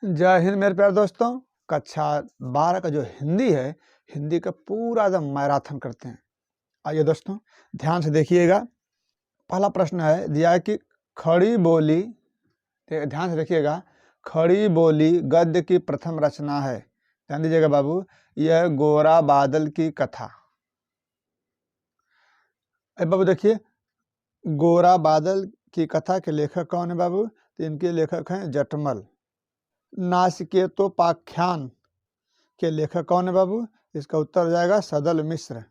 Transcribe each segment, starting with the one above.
जय हिंद मेरे प्यारे दोस्तों। कक्षा 12 का जो हिंदी है, हिंदी का पूरा एकदम मैराथन करते हैं। आइए दोस्तों ध्यान से देखिएगा। पहला प्रश्न है दिया है कि खड़ी बोली, ध्यान से देखिएगा, खड़ी बोली गद्य की प्रथम रचना है। ध्यान दीजिएगा बाबू, यह गोरा बादल की कथा। बाबू देखिए, गोरा बादल की कथा के लेखक कौन है बाबू? तो इनके लेखक हैं जटमल। नासिकेतोपाख्यान के लेखक कौन है बाबू? इसका उत्तर हो जाएगा सदल मिश्र।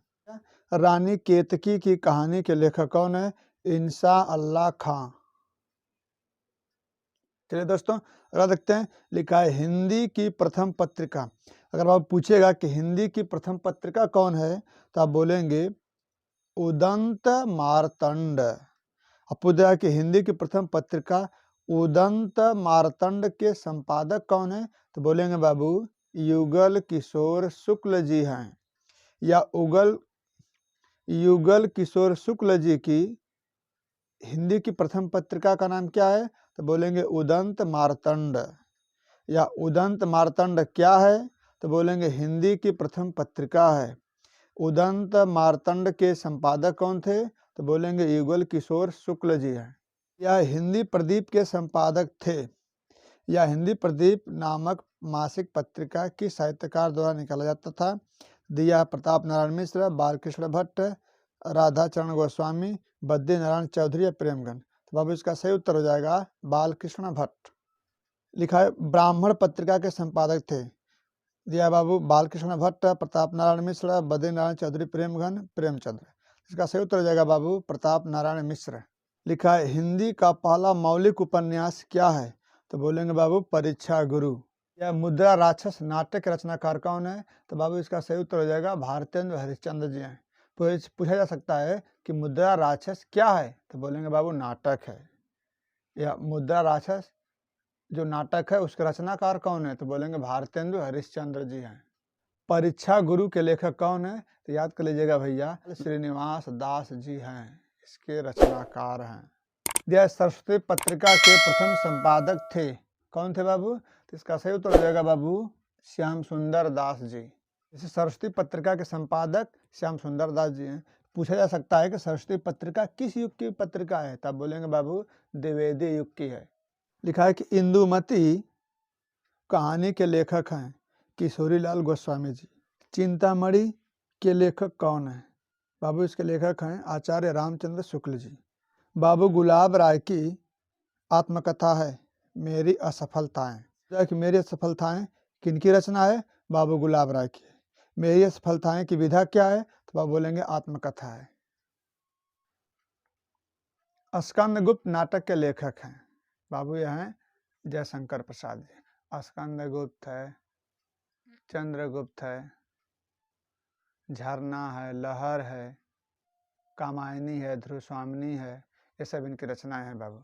रानी केतकी की कहानी के लेखक कौन है? इंसा अल्लाह खां। चलिए दोस्तों अगला देखते हैं। लिखा है हिंदी की प्रथम पत्रिका। अगर आप पूछेगा कि हिंदी की प्रथम पत्रिका कौन है, तो आप बोलेंगे उदंत मार्तंड। अब पूछेगा कि हिंदी की प्रथम पत्रिका उदंत मार्तंड के संपादक कौन है, तो बोलेंगे बाबू युगल किशोर शुक्ल जी हैं। या युगल किशोर शुक्ल जी की हिंदी की प्रथम पत्रिका का नाम क्या है, तो बोलेंगे उदंत मार्तंड। या उदंत मार्तंड क्या है, तो बोलेंगे हिंदी की प्रथम पत्रिका है। उदंत मार्तंड के संपादक कौन थे, तो बोलेंगे युगल किशोर शुक्ल जी हैं। यह हिंदी प्रदीप के संपादक थे। या हिंदी प्रदीप नामक मासिक पत्रिका की साहित्यकार द्वारा निकाला जाता था। दिया प्रताप नारायण मिश्र, बालकृष्ण भट्ट, राधाचरण गोस्वामी, बद्री नारायण चौधरी या प्रेमगन। तो बाबू इसका सही उत्तर हो जाएगा बालकृष्ण भट्ट। लिखा है ब्राह्मण पत्रिका के संपादक थे। दिया बाबू बालकृष्ण भट्ट, प्रताप नारायण मिश्र, बद्री नारायण चौधरी, प्रेमगन, प्रेमचंद्र। इसका सही उत्तर हो जाएगा बाबू प्रताप नारायण मिश्र। लिखा है हिंदी का पहला मौलिक उपन्यास क्या है, तो बोलेंगे बाबू परीक्षा गुरु। यह मुद्रा राक्षस नाटक के रचनाकार कौन है, तो बाबू इसका सही उत्तर हो जाएगा भारतेंद्र हरिश्चंद्र जी हैं। पूछा जा सकता है कि मुद्रा राक्षस क्या है, तो बोलेंगे बाबू नाटक है। यह मुद्रा राक्षस जो नाटक है उसके रचनाकार कौन है, तो बोलेंगे भारतेंद्र हरिश्चंद्र जी हैं। परीक्षा गुरु के लेखक कौन है, तो याद कर लीजिएगा भैया श्रीनिवास दास जी हैं, इसके रचनाकार हैं। यह सरस्वती पत्रिका के प्रथम संपादक थे। कौन थे बाबू? तो इसका सही उत्तर हो जाएगा बाबू श्याम सुंदर दास जी। जैसे सरस्वती पत्रिका के संपादक श्याम सुंदर दास जी हैं। पूछा जा सकता है कि सरस्वती पत्रिका किस युग की पत्रिका है, तब बोलेंगे बाबू द्विवेदी युग की है। लिखा है कि इंदुमती कहानी के लेखक हैं किशोरीलाल गोस्वामी जी। चिंतामणि के लेखक कौन है बाबू? इसके लेखक हैं आचार्य रामचंद्र शुक्ल जी। बाबू गुलाब राय की आत्मकथा है मेरी असफलताएं। मेरी असफलताएं किनकी रचना है? बाबू गुलाब राय की। मेरी असफलताएं की विधा क्या है, तो बाबू बोलेंगे आत्मकथा है। स्कंदगुप्त नाटक के लेखक हैं बाबू, यह हैं जयशंकर प्रसाद जी। स्कंदगुप्त है, चंद्रगुप्त है, झरना है, लहर है, कामायनी है, ध्रुवस्वामिनी है, ये सब इनकी रचनाएं हैं बाबू।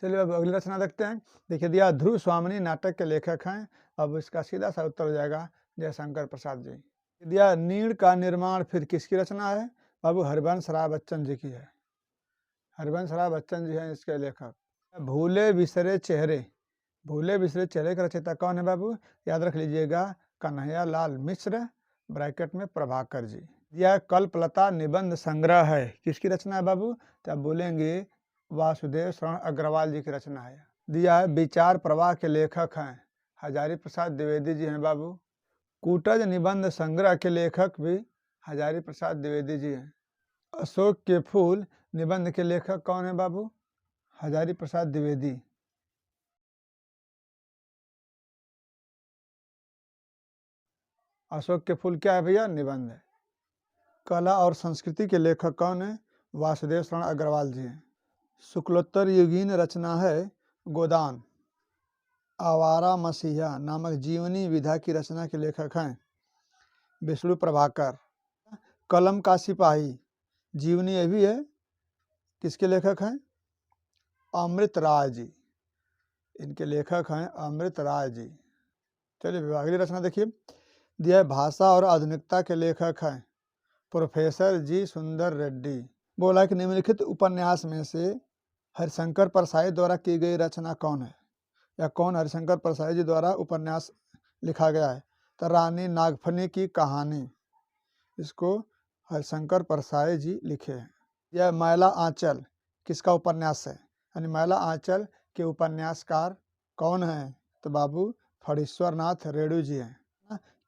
चलिए अब अगली रचना देखते हैं। देखिए दिया ध्रुवस्वामिनी नाटक के लेखक हैं। अब इसका सीधा सा उत्तर हो जाएगा जयशंकर प्रसाद जी। दिया नीड़ का निर्माण फिर किसकी रचना है बाबू? हरिवंश राय बच्चन जी की है। हरिवंश राय बच्चन जी हैं इसके लेखक। भूले बिसरे चेहरे, भूले बिसरे चेहरे का रचयिता कौन है बाबू? याद रख लीजिएगा कन्हैया लाल मिश्र, ब्रैकेट में प्रभाकर जी। यह कल्पलता निबंध संग्रह है, किसकी रचना है बाबू? तो आप बोलेंगे वासुदेव शरण अग्रवाल जी की रचना है। दिया है विचार प्रवाह के लेखक हैं हजारी प्रसाद द्विवेदी जी हैं बाबू। कूटज निबंध संग्रह के लेखक भी हजारी प्रसाद द्विवेदी जी हैं। अशोक के फूल निबंध के लेखक कौन है बाबू? हजारी प्रसाद द्विवेदी। अशोक के फूल क्या है भैया? निबंध है। कला और संस्कृति के लेखक कौन है? वासुदेव शरण अग्रवाल जी हैं। शुक्लोत्तर युगीन रचना है गोदान। आवारा मसीहा नामक जीवनी विधा की रचना के लेखक हैं विष्णु प्रभाकर। कलम का सिपाही जीवनी ये भी है, किसके लेखक हैं? अमृत राय जी, इनके लेखक हैं अमृत राय जी। चलिए अगली रचना देखिए। दिया भाषा और आधुनिकता के लेखक हैं प्रोफेसर जी सुंदर रेड्डी। बोला कि निम्नलिखित उपन्यास में से हरिशंकर परसाई द्वारा की गई रचना कौन है? या कौन हरिशंकर परसाई जी द्वारा उपन्यास लिखा गया है? तो रानी नागफनी की कहानी, इसको हरिशंकर परसाई जी लिखे हैं। यह मैला आंचल किसका उपन्यास है? यानी मैला आंचल के उपन्यासकार कौन हैं? तो बाबू फणीश्वर नाथ रेणु जी हैं।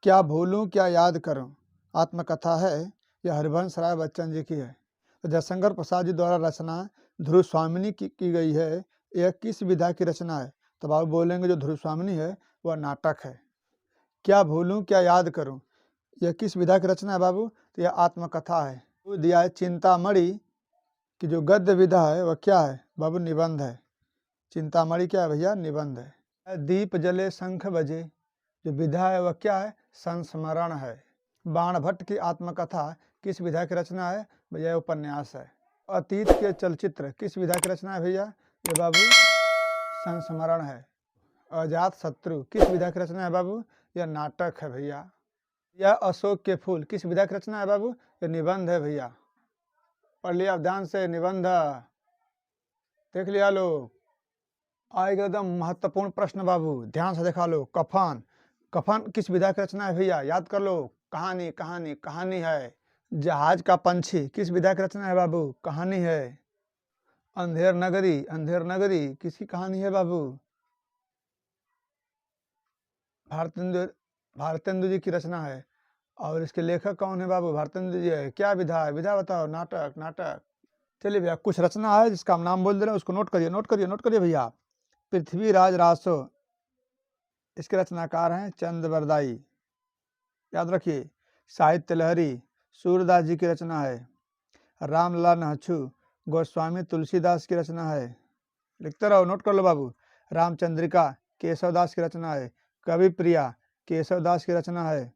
क्या भूलूं क्या याद करूं आत्मकथा है, यह हरिवंश राय बच्चन जी की है। तो जयशंकर प्रसाद जी द्वारा रचना ध्रुव स्वामिनी की गई है, यह किस विधा की रचना है? तो बाबू बोलेंगे जो ध्रुव स्वामिनी है वह नाटक है। क्या भूलूं क्या याद करूं, यह किस विधा की रचना है बाबू? तो यह आत्मकथा है। वो दिया है चिंतामणि की जो गद्य विधा है वह क्या है? बाबू निबंध है। चिंतामणि क्या है भैया? निबंध है। दीप जले शंख बजे जो विधा है वह क्या है? संस्मरण है। बाण भट्ट की आत्मकथा किस विधा की रचना है? भैया उपन्यास है। अतीत के चलचित्र किस विधा की रचना है भैया? ये बाबू संस्मरण है। अजात शत्रु किस विधा की रचना है बाबू? यह नाटक है भैया। यह अशोक के फूल किस विधा की रचना है बाबू? यह निबंध है भैया। पढ़ लिया आप ध्यान से, निबंध देख लिया लोग। आएगा एकदम महत्वपूर्ण प्रश्न बाबू, ध्यान से देखा लो। कफन, कफन किस विधा की रचना है भैया? याद कर लो। कहानी कहानी कहानी है। जहाज का पंछी किस विधा की रचना है बाबू? कहानी है। अंधेर नगरी, अंधेर नगरी किसकी कहानी है बाबू? भारतेंदु जी की रचना है। और इसके लेखक कौन है बाबू? भारतेंदु जी है। क्या विधा है? विधा बताओ। नाटक, नाटक। चलिए भैया, कुछ रचना है जिसका हम नाम बोल दे रहे हैं, उसको नोट करिए, नोट करिए, नोट करिए भैया। पृथ्वीराज रासो, इसके रचनाकार हैं चंद-बरदाई, याद रखिए। साहित्य लहरी, सूरदास जी की रचना है। रामलाल नहछू, गोस्वामी तुलसीदास की रचना है। लिखते रहो, नोट कर लो बाबू। रामचंद्रिका, केशवदास की रचना है। कवि प्रिया, केशवदास की रचना है।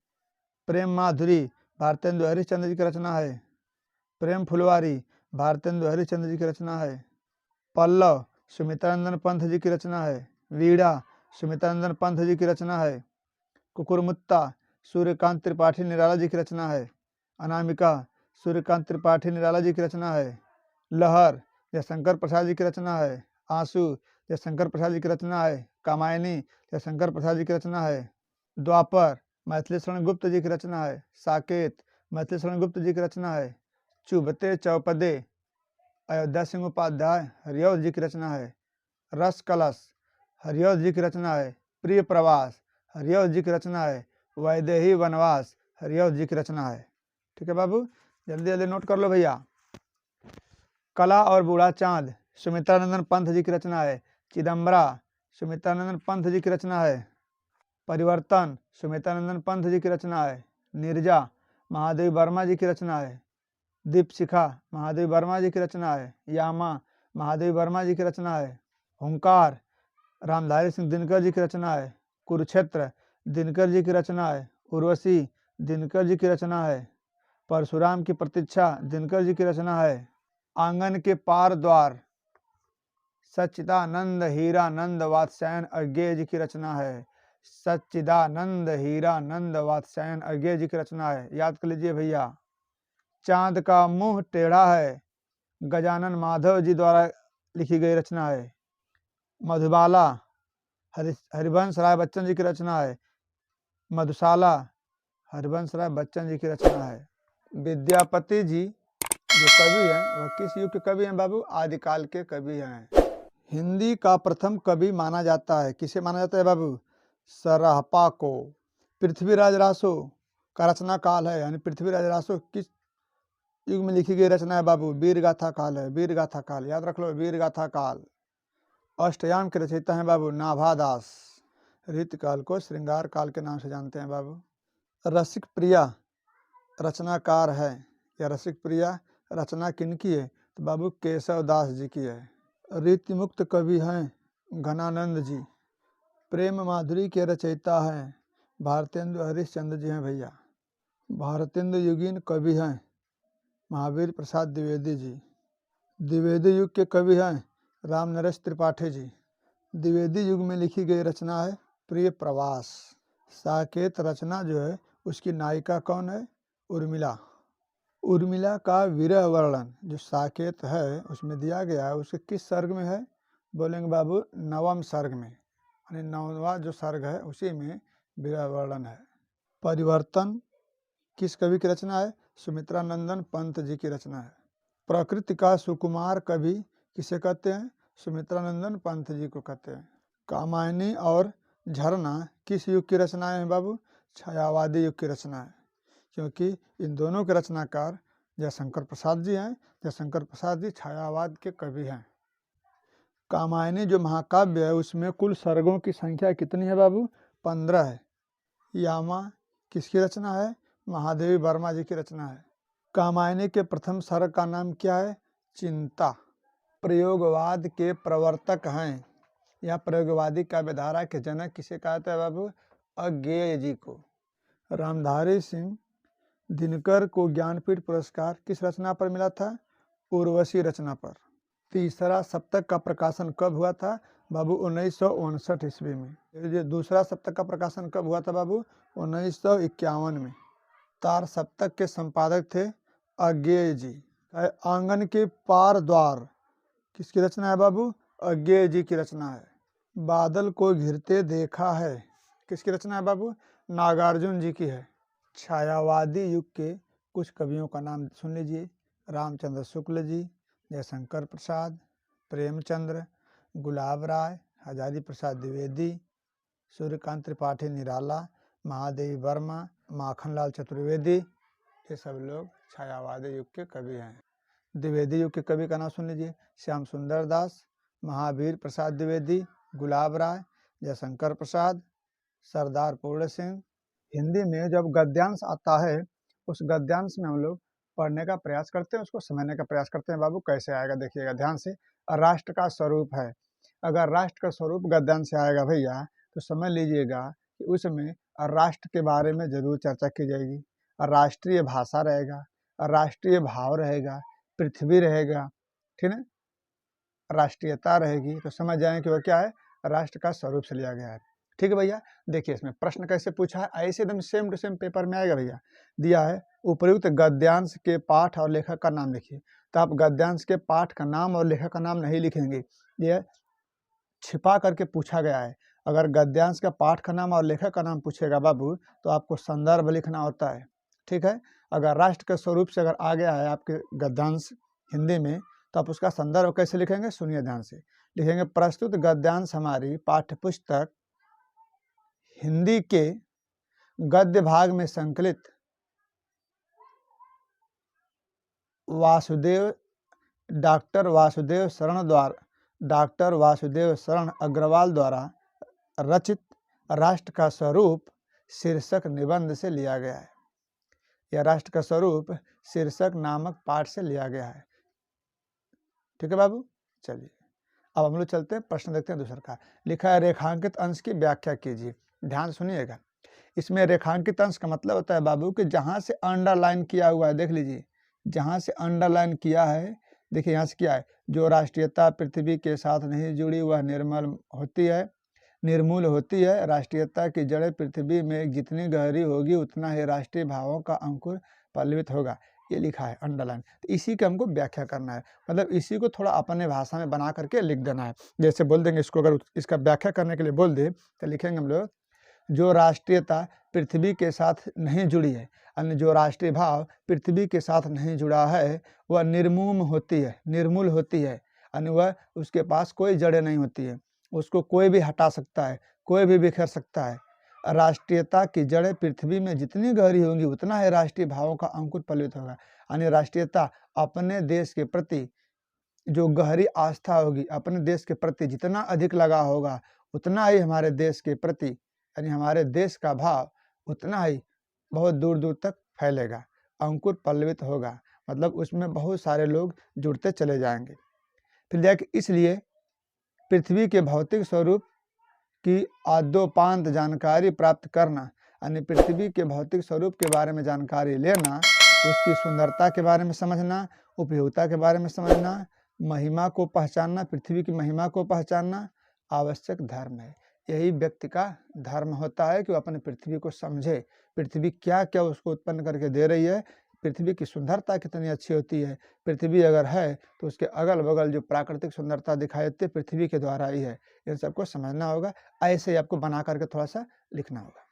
प्रेम माधुरी, भारतेंदु हरिश्चंद्र जी की रचना है। प्रेम फुलवारी, भारतेंदु हरिश्चंद्र जी की रचना है। पल्लव, सुमित्रानंदन पंथ जी की रचना है। वीणा, सुमित्रानंदन पंथ जी की रचना है। कुकुरमुत्ता, सूर्यकांत त्रिपाठी निराला जी की रचना है। अनामिका, सूर्यकांत त्रिपाठी निराला जी की रचना है। लहर, जयशंकर प्रसाद जी की रचना है। आंसू, जयशंकर प्रसाद जी की रचना है। कामायनी, जयशंकर प्रसाद जी की रचना है। द्वापर, मैथिली शरण गुप्त जी की रचना है। साकेत, मैथिली शरण गुप्त जी की रचना है। चुभते चौपदे, अयोध्या सिंह उपाध्याय हरिऔध जी की रचना है। रस कलश, हरिऔध जी की रचना है। प्रिय प्रवास, हरिऔध जी की रचना है। वैदेही वनवास, हरिऔध जी की रचना है। ठीक है बाबू, जल्दी जल्दी नोट कर लो भैया। कला और बूढ़ा चांद, सुमित्रानंदन पंथ जी की रचना है। चिदम्बरा, सुमित्रानंदन पंथ जी की रचना है। परिवर्तन, सुमित्रानंदन पंथ जी की रचना है। निर्जा, महादेव वर्मा जी की रचना है। दीपशिखा, महादेव वर्मा जी की रचना है। यामा, महादेव वर्मा जी की रचना है। हुंकार, रामधारी सिंह दिनकर जी की रचना है। कुरुक्षेत्र, दिनकर जी की रचना है। उर्वशी, दिनकर जी की रचना है। परशुराम की प्रतीक्षा, दिनकर जी की रचना है। आंगन के पार द्वार, सच्चिदानंद हीरानंद वात्स्यायन अज्ञेय जी की रचना है। सच्चिदानंद हीरानंद वात्स्यायन अज्ञेय जी की रचना है, याद कर लीजिए भैया। चांद का मुंह टेढ़ा है, गजानन माधव जी द्वारा लिखी गई रचना है। मधुबाला, हरिवंश राय बच्चन जी की रचना है। मधुशाला, हरिवंश राय बच्चन जी की रचना है। विद्यापति जी जो कवि हैं वह किस युग के कवि हैं बाबू? आदिकाल के कवि हैं। हिंदी का प्रथम कवि माना जाता है, किसे माना जाता है बाबू? सरहपा को। पृथ्वीराज रासो का रचना काल है, यानी पृथ्वीराज रासो किस युग में लिखी गई रचना है बाबू? वीर गाथा काल है, वीर गाथा काल, याद रख लो, वीर गाथा काल। अष्टयाम के रचयिता हैं बाबू नाभादास। रीत काल को श्रृंगार काल के नाम से जानते हैं बाबू। रसिक प्रिया रचनाकार है, या रसिक प्रिया रचना किनकी है? तो बाबू केशव दास जी की है। रीति मुक्त कवि हैं घनानंद जी। प्रेम माधुरी के रचयिता हैं भारतेंदु हरिश्चंद्र जी हैं भैया। भारतेंदु युगीन कवि हैं महावीर प्रसाद द्विवेदी जी। द्विवेदी युग के कवि हैं राम नरेश त्रिपाठी जी। द्विवेदी युग में लिखी गई रचना है प्रिय प्रवास। साकेत रचना जो है उसकी नायिका कौन है? उर्मिला। उर्मिला का विरह वर्णन जो साकेत है उसमें दिया गया है, उसके किस सर्ग में है? बोलेंगे बाबू नवम सर्ग में। यानी 9वां जो सर्ग है उसी में विरह वर्णन है। परिवर्तन किस कवि की रचना है? सुमित्रानंदन पंत जी की रचना है। प्रकृति का सुकुमार कवि किसे कहते हैं? सुमित्रानंदन पंत जी को कहते हैं। कामायनी और झरना किस युग की रचनाएं हैं बाबू? छायावादी युग की रचना है, क्योंकि इन दोनों के रचनाकार जयशंकर प्रसाद जी हैं। जयशंकर प्रसाद जी छायावाद के कवि हैं। कामायनी जो महाकाव्य है उसमें कुल सर्गों की संख्या कितनी है बाबू? 15 है। यामा किसकी रचना है? महादेवी वर्मा जी की रचना है। कामायनी के प्रथम सर्ग का नाम क्या है? चिंता। प्रयोगवाद के प्रवर्तक हैं या प्रयोगवादी काव्यधारा के जनक किसे कहते हैं बाबू? अज्ञेय जी को। रामधारी सिंह दिनकर को ज्ञानपीठ पुरस्कार किस रचना पर मिला था? उर्वशी रचना पर। तीसरा सप्तक का प्रकाशन कब हुआ था बाबू? 1959 ईस्वी में। दूसरा सप्तक का प्रकाशन कब हुआ था बाबू? 1951 में। तार सप्तक के संपादक थे अज्ञेय जी। आंगन के पार द्वार किसकी रचना है बाबू? अज्ञेय जी की रचना है। बादल को घिरते देखा है किसकी रचना है बाबू? नागार्जुन जी की है। छायावादी युग के कुछ कवियों का नाम सुन लीजिए। रामचंद्र शुक्ल जी, जयशंकर प्रसाद, प्रेमचंद्र, गुलाब राय, हजारी प्रसाद द्विवेदी, सूर्यकांत त्रिपाठी निराला, महादेवी वर्मा, माखनलाल चतुर्वेदी, ये सब लोग छायावादी युग के कवि हैं। द्विवेदी युग के कवि का नाम सुन लीजिए। श्याम सुंदर दास, महावीर प्रसाद द्विवेदी, गुलाब राय, जयशंकर प्रसाद, सरदार पूर्ण सिंह। हिंदी में जब गद्यांश आता है उस गद्यांश में हम लोग पढ़ने का प्रयास करते हैं, उसको समझने का प्रयास करते हैं बाबू। कैसे आएगा देखिएगा ध्यान से। राष्ट्र का स्वरूप है। अगर राष्ट्र का स्वरूप गद्यांश से आएगा भैया तो समझ लीजिएगा कि उसमें राष्ट्र के बारे में जरूर चर्चा की जाएगी। राष्ट्रीय भाषा रहेगा, राष्ट्रीय भाव रहेगा, पृथ्वी रहेगा, ठीक है, राष्ट्रीयता रहेगी। तो समझ जाएं कि वह क्या है? राष्ट्र का स्वरूप से लिया गया है। ठीक है भैया। देखिए इसमें प्रश्न कैसे पूछा है, ऐसे एकदम सेम टू सेम पेपर में आएगा भैया। दिया है उपयुक्त गद्यांश के पाठ और लेखक का नाम लिखिए। तो आप गद्यांश के पाठ का नाम और लेखक का नाम नहीं लिखेंगे, यह छिपा करके पूछा गया है। अगर गद्यांश का पाठ का नाम और लेखक का नाम पूछेगा बाबू तो आपको संदर्भ लिखना होता है। ठीक है। अगर राष्ट्र के स्वरूप से अगर आ गया है आपके गद्यांश हिंदी में तो आप उसका संदर्भ कैसे लिखेंगे? सुनिए ध्यान से। लिखेंगे प्रस्तुत गद्यांश हमारी पाठ्य पुस्तक हिंदी के गद्य भाग में संकलित डॉक्टर वासुदेव शरण अग्रवाल द्वारा रचित राष्ट्र का स्वरूप शीर्षक निबंध से लिया गया है। यह राष्ट्र का स्वरूप शीर्षक नामक पाठ से लिया गया है। ठीक है बाबू। चलिए अब हम लोग चलते हैं, प्रश्न देखते हैं दूसरा का। लिखा है रेखांकित अंश की व्याख्या कीजिए। ध्यान सुनिएगा। इसमें रेखांकित अंश का मतलब होता है बाबू कि जहां से अंडरलाइन किया हुआ है, देख लीजिए जहां से अंडरलाइन किया है, देखिए यहाँ से क्या है? जो राष्ट्रीयता पृथ्वी के साथ नहीं जुड़ी वह निर्मूल होती है। राष्ट्रीयता की जड़ें पृथ्वी में जितनी गहरी होगी उतना ही राष्ट्रीय भावों का अंकुर पल्लवित होगा। ये लिखा है अंडरलाइन। तो इसी का हमको व्याख्या करना है, मतलब इसी को थोड़ा अपने भाषा में बना करके लिख देना है। जैसे बोल देंगे इसको, अगर इसका व्याख्या करने के लिए बोल दे तो लिखेंगे हम लोग जो राष्ट्रीयता पृथ्वी के साथ नहीं जुड़ी है, यानी जो राष्ट्रीय भाव पृथ्वी के साथ नहीं जुड़ा है वह निर्मूल होती है, यानी वह उसके पास कोई जड़ें नहीं होती है, उसको कोई भी हटा सकता है, कोई भी बिखेर सकता है। राष्ट्रीयता की जड़ें पृथ्वी में जितनी गहरी होंगी उतना ही राष्ट्रीय भावों का अंकुर पल्लवित होगा। यानी राष्ट्रीयता अपने देश के प्रति जो गहरी आस्था होगी, अपने देश के प्रति जितना अधिक लगा होगा उतना ही हमारे देश के प्रति, यानी हमारे देश का भाव उतना ही बहुत दूर दूर तक फैलेगा, अंकुर पल्लवित होगा, मतलब उसमें बहुत सारे लोग जुड़ते चले जाएंगे। फिर जाके इसलिए पृथ्वी के भौतिक स्वरूप की आद्योपांत जानकारी प्राप्त करना, यानी पृथ्वी के भौतिक स्वरूप के बारे में जानकारी लेना, उसकी सुंदरता के बारे में समझना, उपयोगिता के बारे में समझना, महिमा को पहचानना, पृथ्वी की महिमा को पहचानना आवश्यक धर्म है। यही व्यक्ति का धर्म होता है कि वो अपने पृथ्वी को समझे, पृथ्वी क्या क्या उसको उत्पन्न करके दे रही है, पृथ्वी की सुंदरता कितनी अच्छी होती है। पृथ्वी अगर है तो उसके अगल बगल जो प्राकृतिक सुंदरता दिखाई देती है पृथ्वी के द्वारा ही है। इन सबको समझना होगा, ऐसे ही आपको बना करके थोड़ा सा लिखना होगा।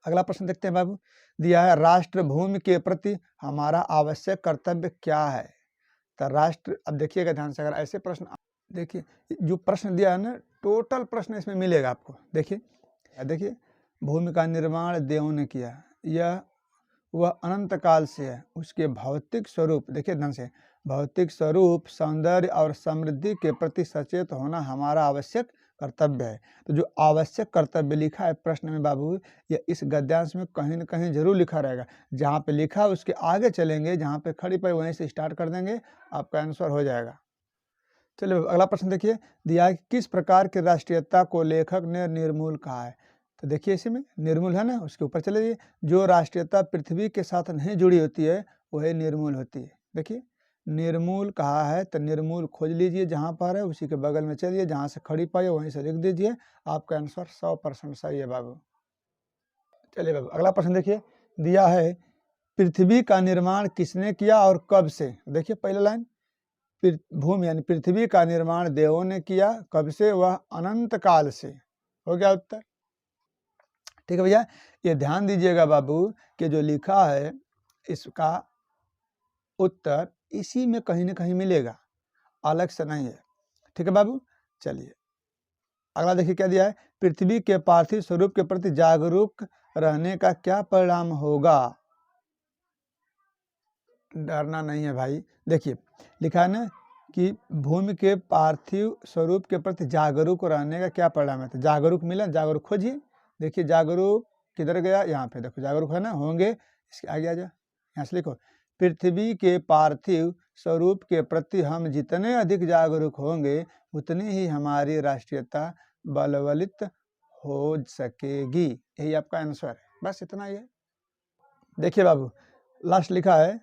अगला प्रश्न देखते हैं बाबू, दिया है राष्ट्र भूमि के प्रति हमारा आवश्यक कर्तव्य क्या है। तो राष्ट्र, अब देखिएगा ध्यान से, अगर ऐसे प्रश्न देखिए जो प्रश्न दिया है ना, टोटल प्रश्न इसमें मिलेगा आपको। देखिए भूमि का निर्माण देवों ने किया, यह वह अनंत काल से है। उसके भौतिक स्वरूप, देखिए ध्यान से, भौतिक स्वरूप, सौंदर्य और समृद्धि के प्रति सचेत होना हमारा आवश्यक कर्तव्य है। तो जो आवश्यक कर्तव्य लिखा है प्रश्न में बाबू, ये इस गद्यांश में कहीं न कहीं जरूर लिखा रहेगा। जहाँ पे लिखा उसके आगे चलेंगे, जहाँ पे खड़ी पाई वहीं से स्टार्ट कर देंगे, आपका आंसर हो जाएगा। चलिए अगला प्रश्न देखिए, दिया है कि किस प्रकार की राष्ट्रीयता को लेखक ने निर्मूल कहा है। तो देखिए इसी में निर्मूल है ना, उसके ऊपर चले जाइए। जो राष्ट्रीयता पृथ्वी के साथ नहीं जुड़ी होती है वही निर्मूल होती है। देखिए निर्मूल कहा है, तो निर्मूल खोज लीजिए, जहाँ पर है उसी के बगल में चलिए, जहाँ से खड़ी पाई वहीं से लिख दीजिए, आपका आंसर 100% सही है बाबू। चलिए बाबू अगला प्रश्न देखिए, दिया है पृथ्वी का निर्माण किसने किया और कब से। देखिए पहला लाइन, भूमि यानी पृथ्वी का निर्माण देवों ने किया, कब से, वह अनंत काल से। हो गया उत्तर। ठीक है भैया, ये ध्यान दीजिएगा बाबू कि जो लिखा है इसका उत्तर इसी में कहीं ना कहीं मिलेगा, अलग से नहीं है। ठीक है बाबू, चलिए अगला देखिए क्या दिया है, पृथ्वी के पार्थिव स्वरूप के प्रति जागरूक रहने का क्या परिणाम होगा। डरना नहीं है भाई। देखिए लिखा है ना कि भूमि के पार्थिव स्वरूप के प्रति जागरूक रहने का क्या परिणाम है। तो जागरूक मिला, जागरूक खोजिए। देखिए जागरूक किधर गया, यहाँ पे देखो जागरूक है ना, होंगे, इसके आगे आ जाओ, यहाँ से लिखो, पृथ्वी के पार्थिव स्वरूप के प्रति हम जितने अधिक जागरूक होंगे उतनी ही हमारी राष्ट्रीयता बलवलित हो सकेगी। यही आपका आंसर है, बस इतना ही है। देखिए बाबू लास्ट लिखा है,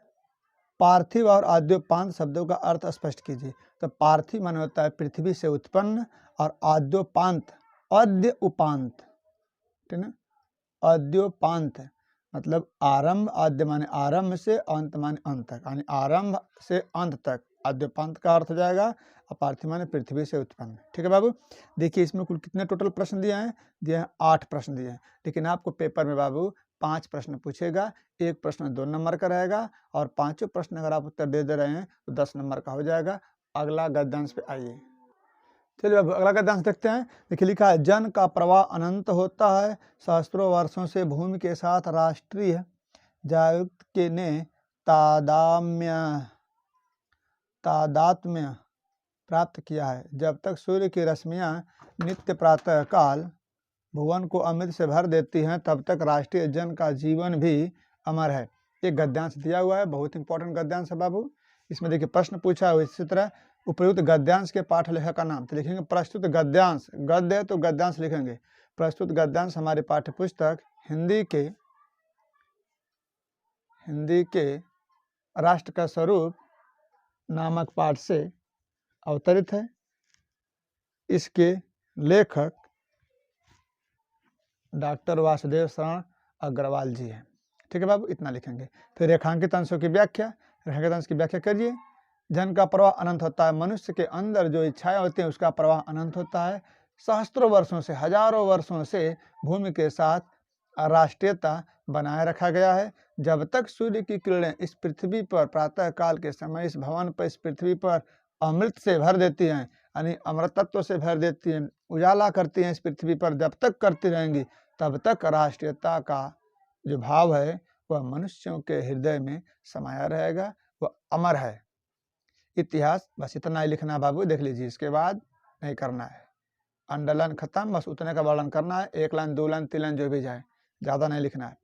पार्थिव और आद्योपांत शब्दों का अर्थ स्पष्ट कीजिए। तो पार्थिव माने होता है पृथ्वी से उत्पन्न, और आद्योपांत अद्य उपांत, ठीक ना, आद्योपांत मतलब आरंभ, आद्य माने आरंभ से, अंत माने अंत तक, यानी आरंभ से अंत तक आद्योपांत का अर्थ हो जाएगा, और पार्थिव माने पृथ्वी से उत्पन्न। ठीक है बाबू, देखिए इसमें कुल कितने टोटल प्रश्न दिए हैं, 8 प्रश्न दिए हैं। लेकिन आपको पेपर में बाबू 5 प्रश्न पूछेगा, एक प्रश्न 2 नंबर का रहेगा, और पांचों प्रश्न अगर आप उत्तर दे रहे हैं तो 10 नंबर का हो जाएगा। अगला गद्यांश पे आइए। चलिए अब अगला गद्यांश देखते हैं। देखिए लिखा है, जन का प्रवाह अनंत होता है, सहस्त्रों वर्षों से भूमि के साथ राष्ट्रीय जागरूकता ने तादात्म्य प्राप्त किया है। जब तक सूर्य की रश्मियाँ नित्य प्रातः काल भुवन को अमृत से भर देती हैं, तब तक राष्ट्रीय जन का जीवन भी अमर है। एक गद्यांश दिया हुआ है, बहुत इंपॉर्टेंट गद्यांश है बाबू। इसमें देखिए प्रश्न पूछा हुआ, इसी तरह उपयुक्त गद्यांश के पाठ लेखक का नाम। तो लिखेंगे प्रस्तुत गद्यांश, गद्य है तो गद्यांश लिखेंगे। प्रस्तुत गद्यांश हमारी पाठ्य पुस्तक हिंदी के राष्ट्र का स्वरूप नामक पाठ से अवतरित है। इसके लेखक डॉक्टर वासुदेव शरण अग्रवाल जी हैं। ठीक है बाबू, इतना लिखेंगे। फिर रेखांकित अंशों की व्याख्या, रेखांकित अंश की व्याख्या करिए। जन का प्रवाह अनंत होता है, मनुष्य के अंदर जो इच्छाएं होती हैं उसका प्रवाह अनंत होता है। सहस्त्रों वर्षों से, हजारों वर्षों से भूमि के साथ राष्ट्रीयता बनाए रखा गया है। जब तक सूर्य की किरणें इस पृथ्वी पर प्रातः काल के समय इस भवन पर, इस पृथ्वी पर अमृत से भर देती हैं, यानी अमृतत्व से भर देती हैं, उजाला करती हैं इस पृथ्वी पर, जब तक करती रहेंगी तब तक राष्ट्रीयता का जो भाव है वह मनुष्यों के हृदय में समाया रहेगा, वह अमर है। इतिहास बस इतना ही लिखना बाबू, देख लीजिए, इसके बाद नहीं करना है, अंडरलाइन खत्म, बस उतने का वर्णन करना है, 1 लाइन 2 लाइन 3 लाइन जो भी जाए, ज़्यादा नहीं लिखना है।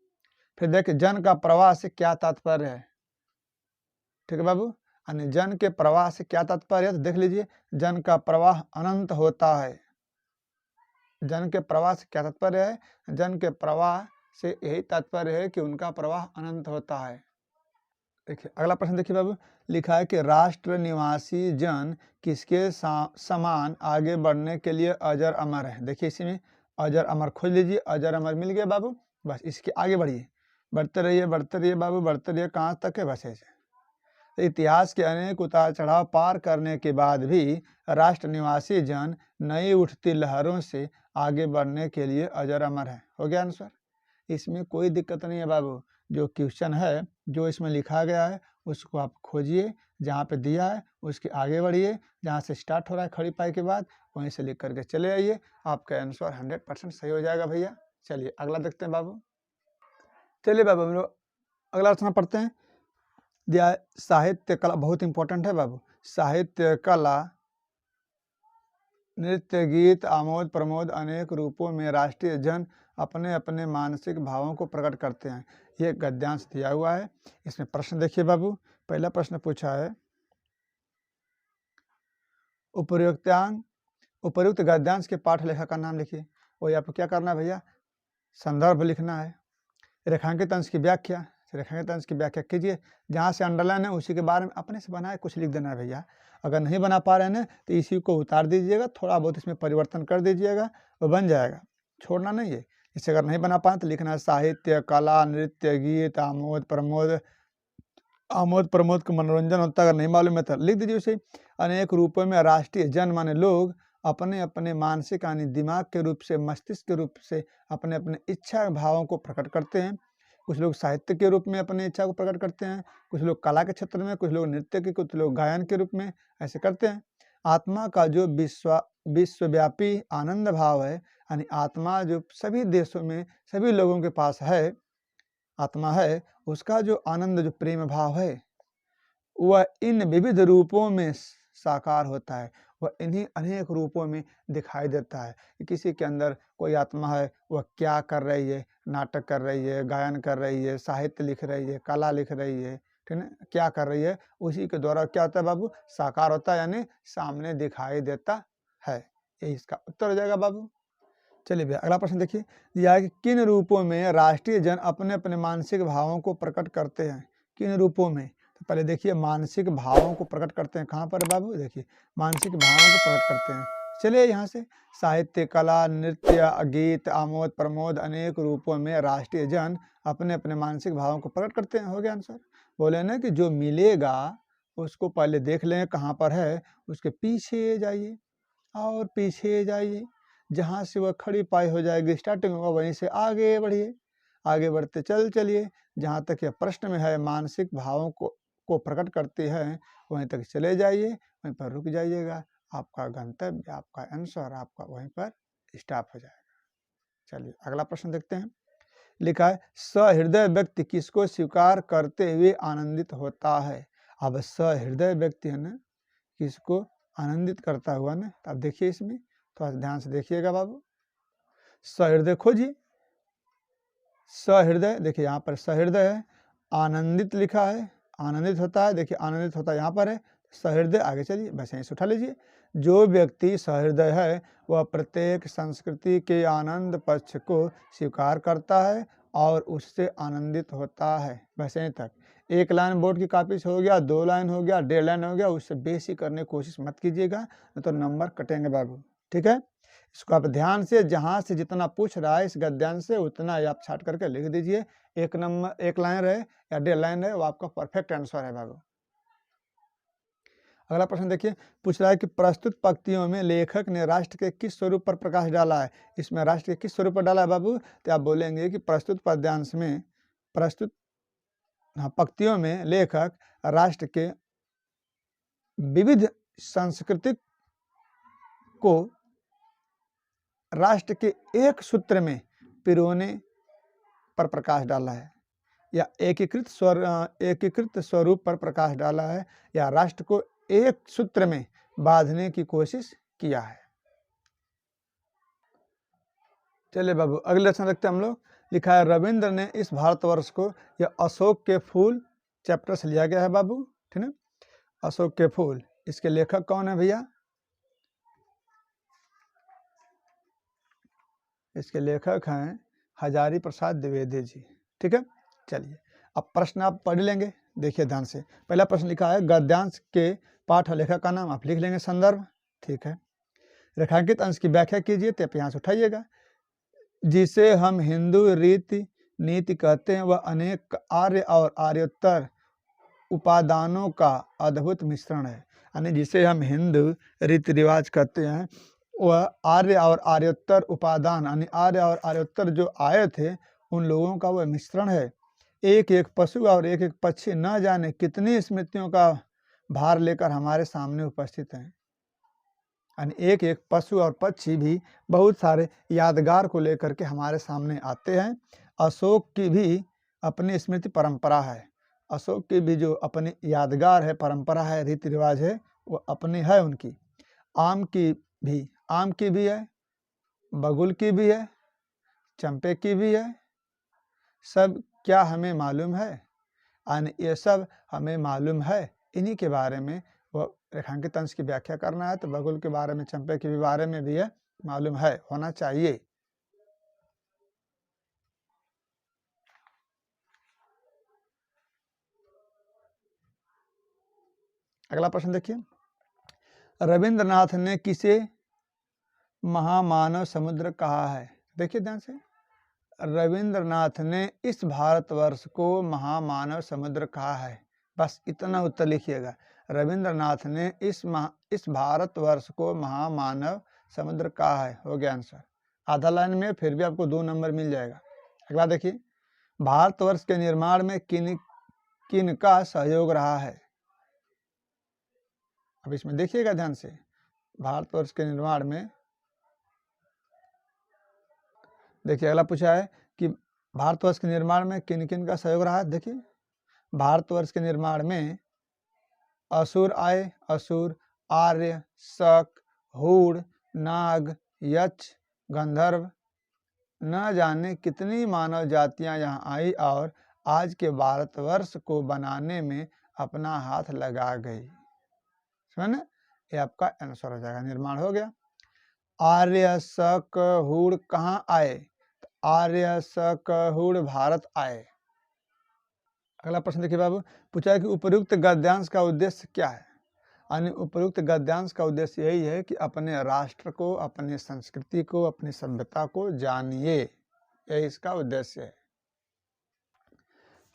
फिर देखिए जन का प्रवाह से क्या तात्पर्य है। ठीक है बाबू, यानी जन के प्रवाह से क्या तात्पर्य है, तो देख लीजिए, जन का प्रवाह अनंत होता है। जन के प्रवाह से क्या तात्पर्य है, जन के प्रवाह से यही तात्पर्य है कि उनका प्रवाह अनंत होता है। देखिए अगला प्रश्न देखिए बाबू, लिखा है कि राष्ट्र निवासी जन किसके समान आगे बढ़ने के लिए अजर अमर है। देखिए इसी में अजर अमर खोज लीजिए, अजर अमर मिल गया बाबू, बस इसके आगे बढ़िए। बढ़ते रहिए बाबू, बढ़ते रहिए। कहाँ तक है? बस ऐसे। तो इतिहास के अनेक उतार चढ़ाव पार करने के बाद भी राष्ट्र निवासी जन नई उठती लहरों से आगे बढ़ने के लिए अजर अमर है। हो गया आंसर। इसमें कोई दिक्कत नहीं है बाबू। जो क्वेश्चन है, जो इसमें लिखा गया है, उसको आप खोजिए, जहाँ पे दिया है उसके आगे बढ़िए, जहाँ से स्टार्ट हो रहा है खड़ी पाई के बाद वहीं से लिख करके चले आइए, आपका आंसर 100% सही हो जाएगा भैया। चलिए अगला देखते हैं बाबू। चलिए बाबू हम लोग अगला प्रश्न पढ़ते हैं। दिया साहित्य कला, बहुत इंपॉर्टेंट है बाबू। साहित्य कला, नृत्य, गीत, आमोद प्रमोद अनेक रूपों में राष्ट्रीय जन अपने अपने मानसिक भावों को प्रकट करते हैं। ये गद्यांश दिया हुआ है। इसमें प्रश्न देखिए बाबू। पहला प्रश्न पूछा है, उपर्युक्त गद्यांश के पाठ लेखक का नाम लिखिए। वही आपको क्या करना है भैया? संदर्भ लिखना है। रेखांकित अंश की व्याख्या, रेखांकित अंश की व्याख्या कीजिए। जहाँ से अंडरलाइन है उसी के बारे में अपने से बनाए कुछ लिख देना है भैया। अगर नहीं बना पा रहे हैं तो इसी को उतार दीजिएगा, थोड़ा बहुत इसमें परिवर्तन कर दीजिएगा, वो बन जाएगा, छोड़ना नहीं है। इसे अगर नहीं बना पाए तो लिखना है साहित्य कला, नृत्य, गीत, आमोद प्रमोद को मनोरंजन होता है। अगर नहीं मालूम है तो लिख दीजिए उसे। अनेक रूपों में राष्ट्रीय जन माने लोग अपने अपने मानसिक यानी दिमाग के रूप से, मस्तिष्क के रूप से अपने अपने इच्छा भावों को प्रकट करते हैं। कुछ लोग साहित्य के रूप में अपनी इच्छा को प्रकट करते हैं, कुछ लोग कला के क्षेत्र में, कुछ लोग नृत्य के, कुछ लोग गायन के रूप में ऐसे करते हैं। आत्मा का जो विश्वव्यापी आनंद भाव है, यानी आत्मा जो सभी देशों में सभी लोगों के पास है, आत्मा है, उसका जो आनंद, जो प्रेम भाव है, वह इन विविध रूपों में साकार होता है। वह इन्हीं अनेक रूपों में दिखाई देता है कि किसी के अंदर कोई आत्मा है, वह क्या कर रही है, नाटक कर रही है, गायन कर रही है, साहित्य लिख रही है, कला लिख रही है, ठीक है, क्या कर रही है, उसी के द्वारा क्या होता है बाबू? साकार होता है, यानी सामने दिखाई देता है। यही इसका उत्तर हो जाएगा बाबू। चलिए भैया अगला प्रश्न देखिए। दिया है कि किन रूपों में राष्ट्रीय जन अपने अपने मानसिक भावों को प्रकट करते हैं? किन रूपों में? तो पहले देखिए मानसिक भावों को प्रकट करते हैं कहाँ पर बाबू? देखिए मानसिक भावों को प्रकट करते हैं। चलिए यहाँ से साहित्य कला, नृत्य, गीत, आमोद प्रमोद अनेक रूपों में राष्ट्रीय जन अपने अपने मानसिक भावों को प्रकट करते हैं। हो गया आंसर। बोले ना कि जो मिलेगा उसको पहले देख लें कहाँ पर है, उसके पीछे जाइए और पीछे जाइए, जहाँ से वह खड़ी पाई हो जाएगी स्टार्टिंग होगा वहीं से आगे बढ़िए, आगे बढ़ते चलिए जहाँ तक यह प्रश्न में है मानसिक भावों को प्रकट करते हैं वहीं तक चले जाइए, वहीं पर रुक जाइएगा, आपका गंतव्य, आपका आंसर आपका वहीं पर स्टॉप हो जाएगा। चलिए अगला प्रश्न देखते हैं। लिखा है सहृदय व्यक्ति किसको स्वीकार करते हुए आनंदित होता है? अब सहृदय व्यक्ति है ना, किसको आनंदित करता हुआ ना, तो आप देखिए इसमें थोड़ा ध्यान से देखिएगा बाबू। सहृदय खोजिए, सहृदय देखिए यहाँ पर सहृदय है, आनंदित लिखा है, आनंदित होता है, देखिए आनंदित होता है यहाँ पर है, सहृदय आगे चलिए बस यहीं से उठा लीजिए। जो व्यक्ति सहृदय है वह प्रत्येक संस्कृति के आनंद पक्ष को स्वीकार करता है और उससे आनंदित होता है। बस यहीं तक। एक लाइन बोर्ड की कॉपी से हो गया, 2 लाइन हो गया, 1.5 लाइन हो गया, उससे बेसी करने की कोशिश मत कीजिएगा, नहीं तो नंबर कटेंगे बाबू। ठीक है, इसको आप ध्यान से जहाँ से जितना पूछ रहा है इस गद्यांश से उतना ही आप छाट करके लिख दीजिए। 1 लाइन रहे या 1.5 लाइन रहे, वो आपका परफेक्ट आंसर है बाबू। अगला प्रश्न देखिए, पूछ रहा है कि प्रस्तुत पंक्तियों में लेखक ने राष्ट्र के किस स्वरूप पर प्रकाश डाला है? इसमें राष्ट्र के किस स्वरूप पर डाला है बाबू? तो आप बोलेंगे कि प्रस्तुत पद्यांश में, प्रस्तुत पंक्तियों में लेखक राष्ट्र के विविध संस्कृति को राष्ट्र के एक सूत्र में पिरोने पर प्रकाश डाला है, या एकीकृत स्वरूप पर प्रकाश डाला है, या राष्ट्र को एक सूत्र में बांधने की कोशिश किया है। चलिए बाबू अगले प्रश्न देखते हैं हम लोग। लिखा है रविंद्र ने इस भारतवर्ष को, यह अशोक के फूल चैप्टर से लिया गया है बाबू, ठीक है। अशोक के फूल, इसके लेखक कौन है भैया? इसके लेखक हैं हजारी प्रसाद द्विवेदी जी, ठीक है। चलिए अब प्रश्न आप पढ़ लेंगे, देखिए ध्यान से। पहला प्रश्न लिखा है गद्यांश के पाठ और लेखक का नाम आप लिख लेंगे, संदर्भ, ठीक है। रेखांकित अंश की व्याख्या कीजिए, तो आप यहाँ से उठाइएगा। जिसे हम हिंदू रीति नीति कहते हैं वह अनेक आर्य और आर्योत्तर उपादानों का अद्भुत मिश्रण है। यानी जिसे हम हिंदू रीति रिवाज कहते हैं वह आर्य और आर्योत्तर उपादान यानी आर्य और आर्योत्तर जो आए थे उन लोगों का वह मिश्रण है। एक एक पशु और एक एक पक्षी न जाने कितनी स्मृतियों का भार लेकर हमारे सामने उपस्थित हैं। यानी एक एक पशु और पक्षी भी बहुत सारे यादगार को लेकर के हमारे सामने आते हैं। अशोक की भी अपनी स्मृति परंपरा है। अशोक की भी जो अपनी यादगार है, परंपरा है, रीति रिवाज है, वो अपनी है उनकी। आम की भी है, बगुल की भी है, चंपे की भी है। सब क्या हमें मालूम है? यानी ये सब हमें मालूम है। इन्हीं के बारे में वो रेखांकित अंश की व्याख्या करना है। तो बगुल के बारे में, चंपे के बारे में भी है मालूम है, होना चाहिए। अगला प्रश्न देखिए, रविंद्रनाथ ने किसे महामानव समुद्र कहा है? देखिए ध्यान से, रविंद्रनाथ ने इस भारतवर्ष को महामानव समुद्र कहा है। बस इतना उत्तर लिखिएगा। रविंद्रनाथ ने इस भारतवर्ष को महामानव समुद्र कहा है। हो गया आंसर। आधा लाइन में फिर भी आपको 2 नंबर मिल जाएगा। अगला देखिए, भारतवर्ष के निर्माण में किन का सहयोग रहा है? अब इसमें देखिएगा ध्यान से, भारतवर्ष के निर्माण में देखिए अगला पूछा है कि भारतवर्ष के निर्माण में किन किन का सहयोग रहा है। देखिए, भारतवर्ष के निर्माण में असुर आए, असुर, आर्य, शक, हूण, नाग, यक्ष, गंधर्व, न जाने कितनी मानव जातियां यहाँ आई और आज के भारतवर्ष को बनाने में अपना हाथ लगा गई। समझ, ये आपका आंसर हो जाएगा। निर्माण हो गया। आर्य, शक, हूण कहाँ आए? आर्य, शक, हूण भारत आए। अगला प्रश्न देखिए बाबू, पूछा है कि उपयुक्त गद्यांश का उद्देश्य क्या है? यानी उपयुक्त गद्यांश का उद्देश्य यही है कि अपने राष्ट्र को, अपनी संस्कृति को, अपनी सभ्यता को जानिए, यही इसका उद्देश्य है।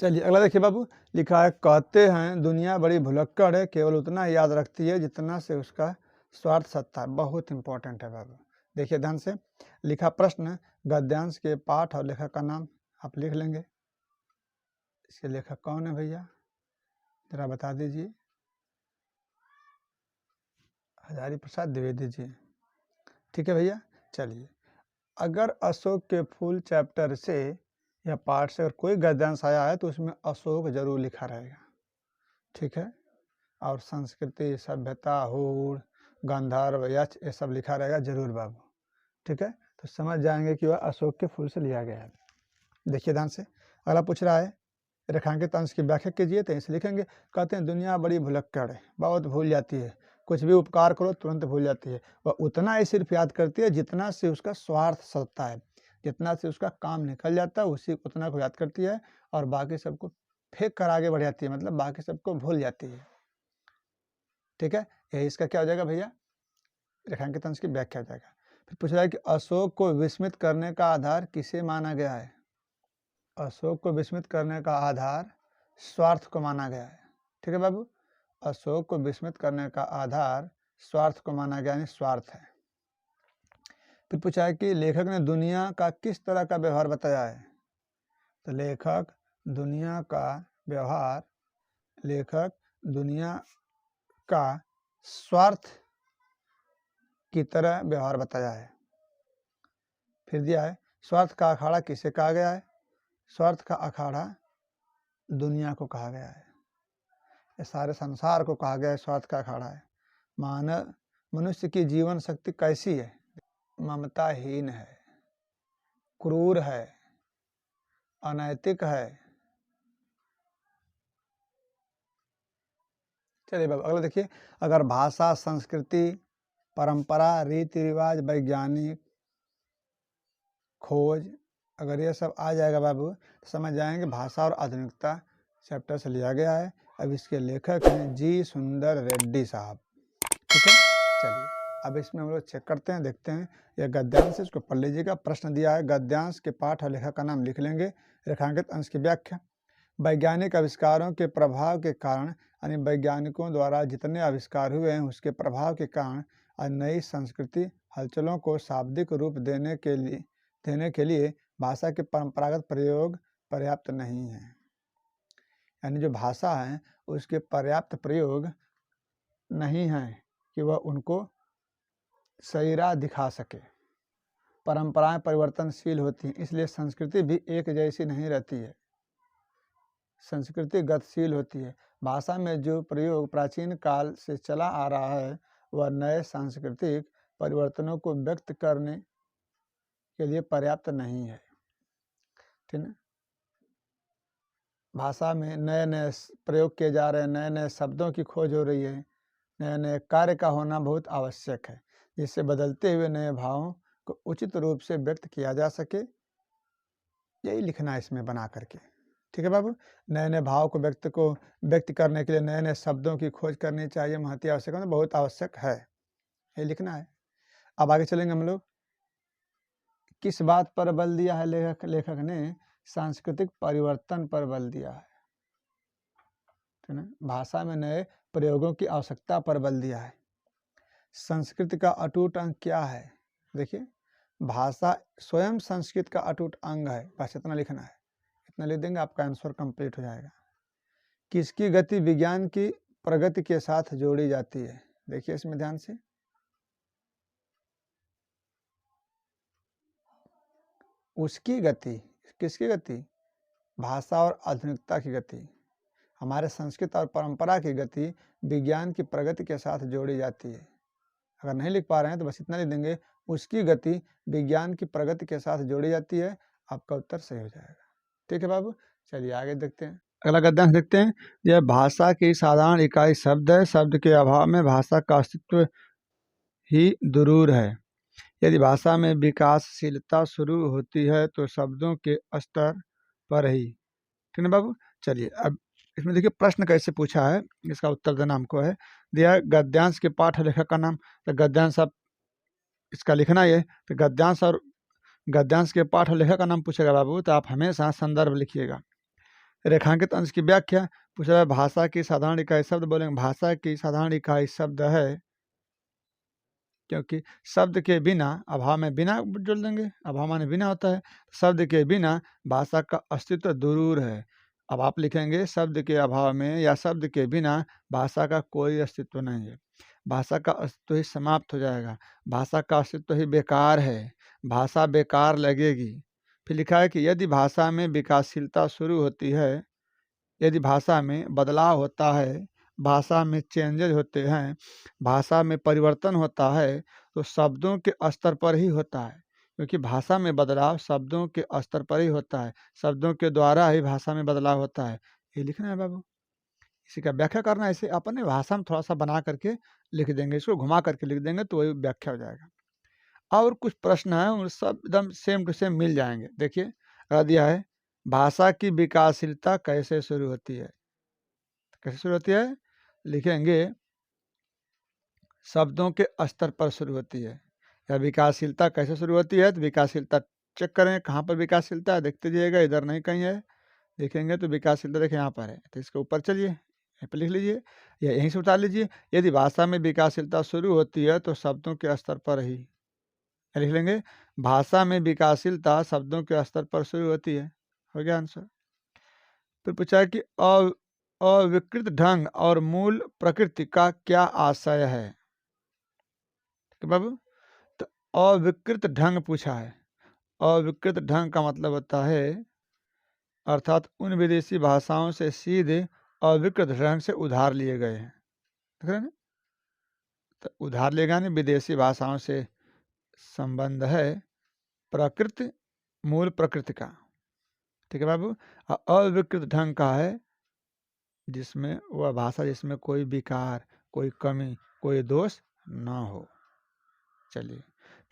चलिए अगला देखिए बाबू, लिखा है कहते हैं दुनिया बड़ी भुलक्कड़ है, केवल उतना ही याद रखती है जितना से उसका स्वार्थ सत्ता है। बहुत इंपॉर्टेंट है बाबू। देखिए ध्यान से, लिखा प्रश्न, गद्यांश के पाठ और लेखक का नाम आप लिख लेंगे। इसके लेखक कौन है भैया, जरा बता दीजिए। हजारी प्रसाद द्विवेदी जी। ठीक है भैया। चलिए, अगर अशोक के फूल चैप्टर से या पाठ से अगर कोई गद्यांश आया है तो उसमें अशोक जरूर लिखा रहेगा। ठीक है। और संस्कृति, सभ्यता, हूण, गंधर्व, यक्ष, ये सब लिखा रहेगा जरूर बाबू। ठीक है, तो समझ जाएंगे कि वह अशोक के फूल से लिया गया है। देखिए ध्यान से, अगला पूछ रहा है रेखांकित अंश की व्याख्या कीजिए। तो इसे लिखेंगे, कहते हैं दुनिया बड़ी भुलक्कड़ है, बहुत भूल जाती है, कुछ भी उपकार करो तुरंत भूल जाती है। वह उतना ही सिर्फ याद करती है जितना से उसका स्वार्थ सत्ता है, जितना से उसका काम निकल जाता है उसी उतना को याद करती है, और बाकी सबको फेंक कर आगे बढ़ जाती है, मतलब बाकी सबको भूल जाती है। ठीक है, यही इसका क्या हो जाएगा भैया, रेखांकित अंश की व्याख्या हो जाएगा। फिर पूछ रहा है कि अशोक को विस्मित करने का आधार किसे माना गया है? अशोक को विस्मित करने का आधार स्वार्थ को माना गया है। ठीक है बाबू, अशोक को विस्मित करने का आधार स्वार्थ को माना गया, यानी स्वार्थ है। फिर पूछा है कि लेखक ने दुनिया का किस तरह का व्यवहार बताया है? तो लेखक दुनिया का स्वार्थ की तरह व्यवहार बताया है। फिर दिया है स्वार्थ का अखाड़ा किसे कहा गया है? स्वार्थ का अखाड़ा दुनिया को कहा गया है, ये सारे संसार को कहा गया है स्वार्थ का अखाड़ा है। मनुष्य की जीवन शक्ति कैसी है? ममताहीन है, क्रूर है, अनैतिक है। चलिए बाबा अगला देखिए, अगर भाषा, संस्कृति, परंपरा, रीति रिवाज, वैज्ञानिक खोज, अगर ये सब आ जाएगा बाबू तो समझ जाएंगे भाषा और आधुनिकता चैप्टर से लिया गया है। अब इसके लेखक हैं जी सुंदर रेड्डी साहब। ठीक है, चलिए अब इसमें हम लोग चेक करते हैं, देखते हैं। यह गद्यांश है, इसको पढ़ लीजिएगा। प्रश्न दिया है, गद्यांश के पाठ और लेखक का नाम लिख लेंगे। रेखांकित अंश की व्याख्या। वैज्ञानिक आविष्कारों के प्रभाव के कारण, यानी वैज्ञानिकों द्वारा जितने आविष्कार हुए हैं उसके प्रभाव के कारण आज नई संस्कृति हलचलों को शाब्दिक रूप देने के लिए भाषा के परंपरागत प्रयोग पर्याप्त नहीं है। यानी जो भाषा है उसके पर्याप्त प्रयोग नहीं है कि वह उनको सही राह दिखा सके। परंपराएं परिवर्तनशील होती हैं, इसलिए संस्कृति भी एक जैसी नहीं रहती है। संस्कृति गतिशील होती है। भाषा में जो प्रयोग प्राचीन काल से चला आ रहा है वह नए सांस्कृतिक परिवर्तनों को व्यक्त करने के लिए पर्याप्त नहीं है। ठीक है, भाषा में नए नए प्रयोग किए जा रहे हैं, नए नए शब्दों की खोज हो रही है, नए नए कार्य का होना बहुत आवश्यक है, जिससे बदलते हुए नए भावों को उचित रूप से व्यक्त किया जा सके। यही लिखना है इसमें बना करके। ठीक है बाबू, नए नए भाव को व्यक्त करने के लिए नए नए शब्दों की खोज करनी चाहिए। महती आवश्यक है, बहुत आवश्यक है, ये लिखना है। अब आगे चलेंगे हम लोग। किस बात पर बल दिया है लेखक ने? सांस्कृतिक परिवर्तन पर बल दिया है। ठीक है, भाषा में नए प्रयोगों की आवश्यकता पर बल दिया है। संस्कृत का अटूट अंग क्या है? देखिए, भाषा स्वयं संस्कृत का अटूट अंग है। बस इतना लिखना है, इतना लिख देंगे आपका आंसर कंप्लीट हो जाएगा। किसकी गति विज्ञान की प्रगति के साथ जोड़ी जाती है? देखिए इसमें ध्यान से, उसकी गति, किसकी गति? भाषा और आधुनिकता की गति, हमारे संस्कृत और परंपरा की गति विज्ञान की प्रगति के साथ जोड़ी जाती है। अगर नहीं लिख पा रहे हैं तो बस इतना लिख देंगे, उसकी गति विज्ञान की प्रगति के साथ जोड़ी जाती है। आपका उत्तर सही हो जाएगा। ठीक है बाबू, चलिए आगे देखते हैं। अगला गद्यांश देखते हैं। यह भाषा की साधारण इकाई शब्द है। शब्द के अभाव में भाषा का अस्तित्व ही दुरूर है। यदि भाषा में विकासशीलता शुरू होती है तो शब्दों के स्तर पर ही। ठीक है बाबू, चलिए अब इसमें देखिए प्रश्न कैसे पूछा है, इसका उत्तर देना हमको है। दिया गद्यांश के पाठ और लेखक का नाम। तो गद्यांश आप इसका लिखना है। तो गद्यांश के पाठ और लेखक का नाम पूछेगा बाबू, तो आप हमेशा संदर्भ लिखिएगा। रेखांकित अंश की व्याख्या पूछा है। भाषा की साधारण इकाई शब्द बोलेंगे, भाषा की साधारण इकाई शब्द है, क्योंकि शब्द के बिना, अभाव में बिना जोड़ देंगे, अभाव माने बिना होता है। शब्द के बिना भाषा का अस्तित्व दुरूर है। अब आप लिखेंगे शब्द के अभाव में या शब्द के बिना भाषा का कोई अस्तित्व नहीं है। भाषा का अस्तित्व ही समाप्त हो जाएगा, भाषा का अस्तित्व ही बेकार है, भाषा बेकार लगेगी। फिर लिखा है कि यदि भाषा में विकासशीलता शुरू होती है, यदि भाषा में बदलाव होता है, भाषा में चेंजेज होते हैं, भाषा में परिवर्तन होता है, तो शब्दों के स्तर पर ही होता है। क्योंकि भाषा में बदलाव शब्दों के स्तर पर ही होता है, शब्दों के द्वारा ही भाषा में बदलाव होता है। ये लिखना है बाबू, इसी का व्याख्या करना है। इसे अपने भाषा में थोड़ा सा बना करके लिख देंगे, इसको घुमा करके लिख देंगे तो वही व्याख्या हो जाएगा। और कुछ प्रश्न है, उन सब एकदम सेम टू सेम मिल जाएंगे। देखिए दिया है, भाषा की विकासशीलता कैसे शुरू होती है? कैसे शुरू होती है? लिखेंगे शब्दों के स्तर पर शुरू होती है। या विकासशीलता कैसे शुरू होती है? तो विकासशीलता चेक करें कहाँ पर विकासशीलता है, देखते जाइएगा, इधर नहीं कहीं है। देखेंगे तो विकासशीलता देखिए यहाँ पर है, तो इसके ऊपर चलिए, यहाँ पर लिख लीजिए या यहीं से उतार लीजिए। यदि भाषा में विकासशीलता शुरू होती है तो शब्दों के स्तर पर ही। लिख लेंगे भाषा में विकासशीलता शब्दों के स्तर पर शुरू होती है। हो गया आंसर। फिर पूछा है कि अविकृत ढंग और मूल प्रकृति का क्या आशय है? तो बाबू, तो अविकृत ढंग पूछा है। अविकृत ढंग का मतलब होता है, अर्थात उन विदेशी भाषाओं से सीधे अविकृत ढंग से उधार लिए गए हैं। देख रहे हैं ना, तो उधार लिए गए, विदेशी भाषाओं से संबंध है प्रकृति, मूल प्रकृति का। ठीक है बाबू, अविकृत ढंग का है जिसमें वह भाषा जिसमें कोई विकार, कोई कमी, कोई दोष ना हो। चलिए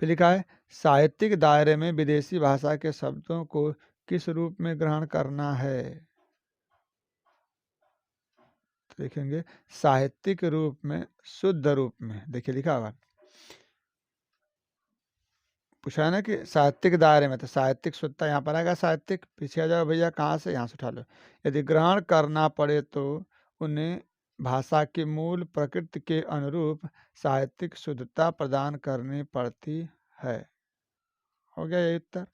फिर लिखा है, साहित्यिक दायरे में विदेशी भाषा के शब्दों को किस रूप में ग्रहण करना है? तो देखेंगे साहित्यिक रूप में, शुद्ध रूप में। देखिए लिखा हुआ, पूछा है ना कि साहित्यिक दायरे में, तो साहित्यिक शुद्धता यहाँ पर आएगा। साहित्यिक पीछे आ जाओ भैया, कहाँ से, यहाँ से उठा लो। यदि ग्रहण करना पड़े तो उन्हें भाषा की मूल प्रकृति के अनुरूप साहित्यिक शुद्धता प्रदान करनी पड़ती है। हो गया ये उत्तर।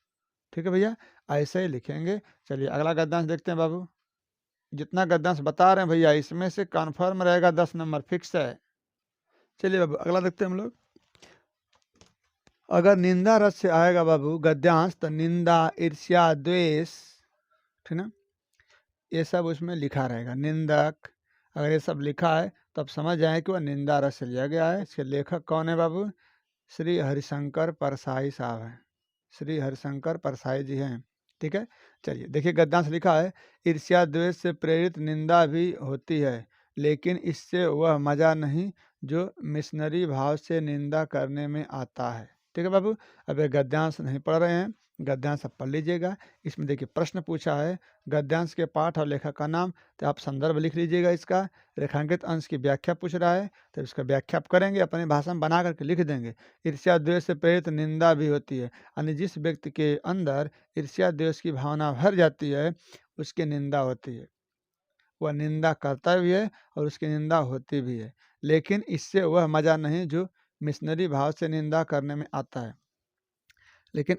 ठीक है भैया, ऐसे ही लिखेंगे। चलिए अगला गद्यांश देखते हैं बाबू। जितना गद्यांश बता रहे हैं भैया, इसमें से कन्फर्म रहेगा 10 नंबर फिक्स है। चलिए बाबू अगला देखते हैं हम लोग। अगर निंदा रस से आएगा बाबू गद्यांश, तो निंदा, ईर्ष्या, द्वेष, ठीक ना, ये सब उसमें लिखा रहेगा। निंदक अगर ये सब लिखा है तो आप समझ जाए कि वह निंदा रस से लिया गया है। इसके लेखक कौन है बाबू? श्री हरिशंकर परसाई साहब हैं। श्री हरिशंकर परसाई जी हैं। ठीक है, चलिए देखिए गद्यांश लिखा है। ईर्ष्या द्वेष से प्रेरित निंदा भी होती है, लेकिन इससे वह मजा नहीं जो मिशनरी भाव से निंदा करने में आता है। ठीक है बाबू, अब ये गद्यांश नहीं पढ़ रहे हैं, गद्यांश आप पढ़ लीजिएगा। इसमें देखिए प्रश्न पूछा है गद्यांश के पाठ और लेखक का नाम, तो आप संदर्भ लिख लीजिएगा इसका। रेखांकित अंश की व्याख्या पूछ रहा है, तो इसका व्याख्या आप करेंगे, अपनी भाषा में बना करके लिख देंगे। ईर्ष्या द्वेष से प्रेरित निंदा भी होती है, यानी जिस व्यक्ति के अंदर ईर्ष्या द्वेष की भावना भर जाती है उसकी निंदा होती है। वह निंदा करता भी है और उसकी निंदा होती भी है, लेकिन इससे वह मजा नहीं जो मिशनरी भाव से निंदा करने में आता है। लेकिन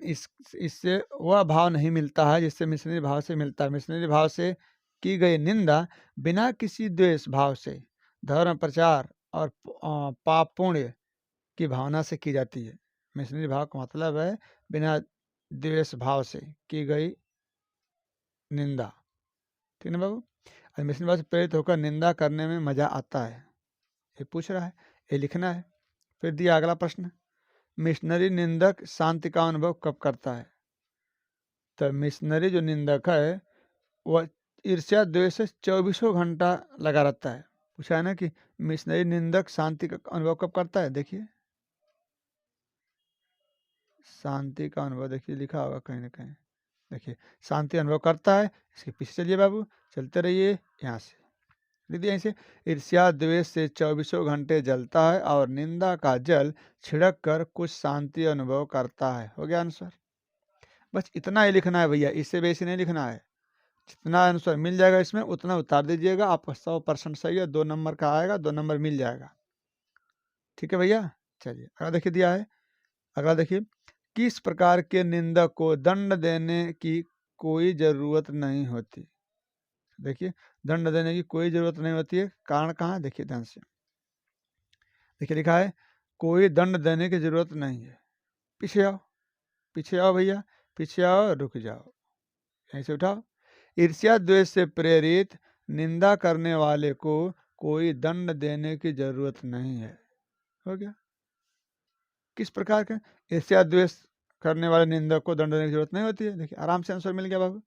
इससे वह भाव नहीं मिलता है जिससे मिशनरी भाव से मिलता है। मिशनरी भाव से की गई निंदा बिना किसी द्वेष भाव से धर्म प्रचार और पाप पुण्य की भावना से की जाती है। मिशनरी भाव का मतलब है बिना द्वेष भाव से की गई निंदा। ठीक है बाबू, और मिशनरी भाव से प्रेरित होकर निंदा करने में मजा आता है, ये पूछ रहा है, ये लिखना है। फिर दिया अगला प्रश्न, मिशनरी निंदक शांति का अनुभव कब करता है? तो मिशनरी जो निंदक है वह ईर्ष्या द्वेष से 24 घंटा लगा रहता है। पूछा है ना कि मिशनरी निंदक शांति का अनुभव कब करता है। देखिए शांति का अनुभव, देखिए लिखा होगा कहीं ना कहीं, देखिए शांति अनुभव करता है। इसके पीछे चलिए बाबू, चलते रहिए यहाँ से, दीदी यहीं से। ईर्ष्या द्वेष से 24 घंटे जलता है और निंदा का जल छिड़क कर कुछ शांति अनुभव करता है। हो गया आंसर। बस इतना ही लिखना है भैया, इससे बेसी नहीं लिखना है। जितना आंसर मिल जाएगा इसमें उतना उतार दीजिएगा, आपका 100% सही है। 2 नंबर का आएगा, 2 नंबर मिल जाएगा। ठीक है भैया, चलिए अगला देखिए दिया है। अगला देखिए, किस प्रकार के निंदक को दंड देने की कोई जरूरत नहीं होती? देखिए दंड देने की कोई जरूरत नहीं होती है, कारण कहाँ, देखिए ध्यान से। देखिए लिखा है कोई दंड देने की जरूरत नहीं है। पीछे आओ, पीछे आओ भैया, पीछे आओ, रुक जाओ, यहीं से उठाओ। ईर्ष्या द्वेष से प्रेरित निंदा करने वाले को कोई दंड देने की जरूरत नहीं है। हो गया। किस प्रकार का? ईर्ष्या द्वेष करने वाले निंदक को दंड देने की जरूरत नहीं होती है। देखिए आराम से आंसर मिल गया बाबू,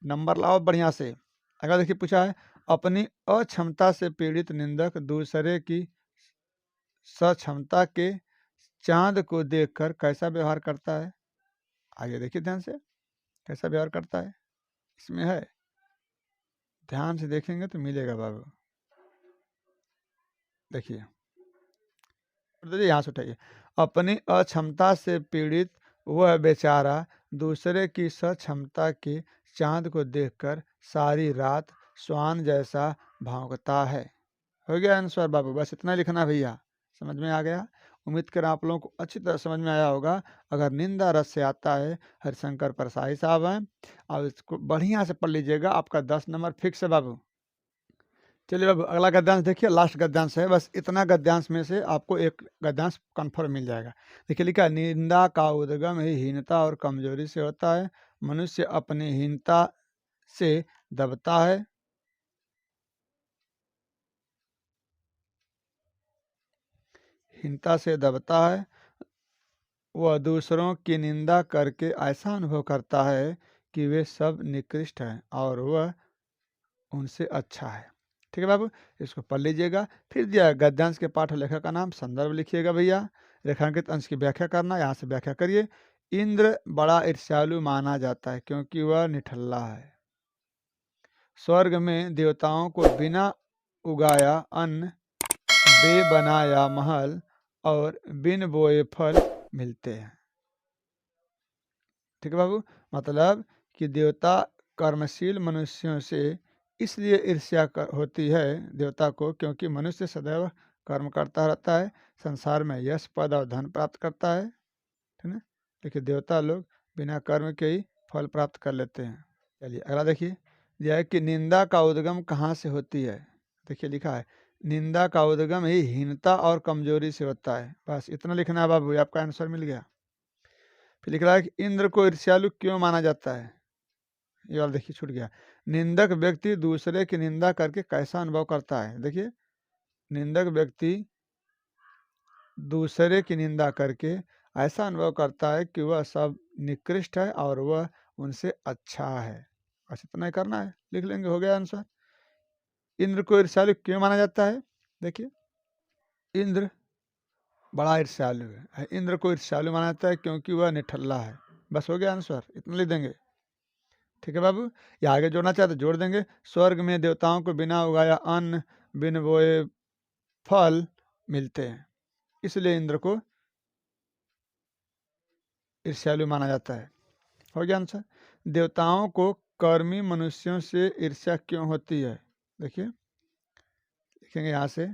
नंबर लाओ बढ़िया से। अगर देखिए पूछा है अपनी अक्षमता से पीड़ित निंदक दूसरे की सक्षमता के चांद को देखकर कैसा व्यवहार करता है? आइए देखिए ध्यान से, कैसा व्यवहार करता है इसमें है, ध्यान से देखेंगे तो मिलेगा बाबू। देखिए यहाँ से उठाइए, अपनी अक्षमता से पीड़ित वह बेचारा दूसरे की सक्षमता के चांद को देखकर सारी रात श्वान जैसा भौंकता है। हो गया आंसर बाबू, बस इतना लिखना भैया। समझ में आ गया? उम्मीद कर आप लोगों को अच्छी तरह समझ में आया होगा। अगर निंदा रस से आता है, हरिशंकर परसाई साहब हैं, और इसको बढ़िया से पढ़ लीजिएगा, आपका 10 नंबर फिक्स है बाबू। चलिए बाबू अगला गद्यांश देखिए, लास्ट गद्यांश है। बस इतना गद्यांश में से आपको एक गद्यांश कन्फर्म मिल जाएगा। देखिए लिखा है निंदा का उद्गम ही हीनता और कमजोरी से होता है। मनुष्य अपनी हीनता से दबता है, हीनता से दबता है। वह दूसरों की निंदा करके ऐसा अनुभव करता है कि वे सब निकृष्ट हैं और वह उनसे अच्छा है। ठीक है बाबू, इसको पढ़ लीजिएगा। फिर दिया है गद्यांश के पाठ और लेखक का नाम, संदर्भ लिखिएगा भैया। रेखांकित अंश की व्याख्या करना, यहाँ से व्याख्या करिए। इंद्र बड़ा ईर्ष्यालु माना जाता है क्योंकि वह निठल्ला है। स्वर्ग में देवताओं को बिना उगाया अन्न, बे बनाया महल और बिन बोए फल मिलते हैं। ठीक है बाबू। मतलब कि देवता कर्मशील मनुष्यों से इसलिए ईर्ष्या होती है देवता को, क्योंकि मनुष्य सदैव कर्म करता रहता है, संसार में यश पद और धन प्राप्त करता है, ठीक है। लेकिन देवता लोग बिना कर्म के ही फल प्राप्त कर लेते हैं। चलिए अगला देखिए, यह है कि निंदा का उद्गम कहाँ से होती है। देखिए लिखा है, निंदा का उद्गम ही हीनता और कमजोरी से होता है। बस इतना लिखना है बाबू, आपका आंसर मिल गया। फिर लिख रहा है कि इंद्र को ईर्ष्यालु क्यों माना जाता है। ये वाला देखिए छूट गया। निंदक व्यक्ति दूसरे की निंदा करके कैसा अनुभव करता है। देखिए, निंदक व्यक्ति दूसरे की निंदा करके ऐसा अनुभव करता है कि वह सब निकृष्ट है और वह उनसे अच्छा है। बस इतना ही करना है, लिख लेंगे, हो गया आंसर। इंद्र को ईर्ष्यालु क्यों माना जाता है। देखिए, इंद्र बड़ा ईर्ष्यालु है। इंद्र को ईर्ष्यालु माना जाता है क्योंकि वह निठल्ला है। बस हो गया आंसर, इतना लिख देंगे। ठीक है बाबू, ये आगे जोड़ना चाहते जोड़ देंगे। स्वर्ग में देवताओं को बिना उगाया अन्न, बिन बोए फल मिलते हैं, इसलिए इंद्र को ईर्ष्यालु माना जाता है। हो गया आंसर। देवताओं को कर्मी मनुष्यों से ईर्ष्या क्यों होती है। देखिए लिखेंगे यहाँ से,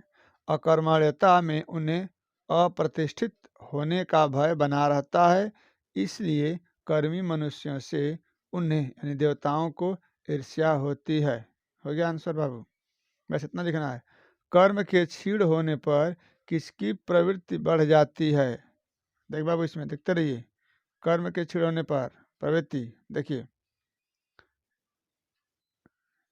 अकर्मण्यता में उन्हें अप्रतिष्ठित होने का भय बना रहता है, इसलिए कर्मी मनुष्यों से उन्हें यानी देवताओं को ईर्ष्या होती है। हो गया आंसर बाबू, बस इतना लिखना है। कर्म के क्षीण होने पर किसकी प्रवृत्ति बढ़ जाती है। देख बाबू, इसमें देखते रहिए, कर्म के क्षीण होने पर प्रवृत्ति। देखिए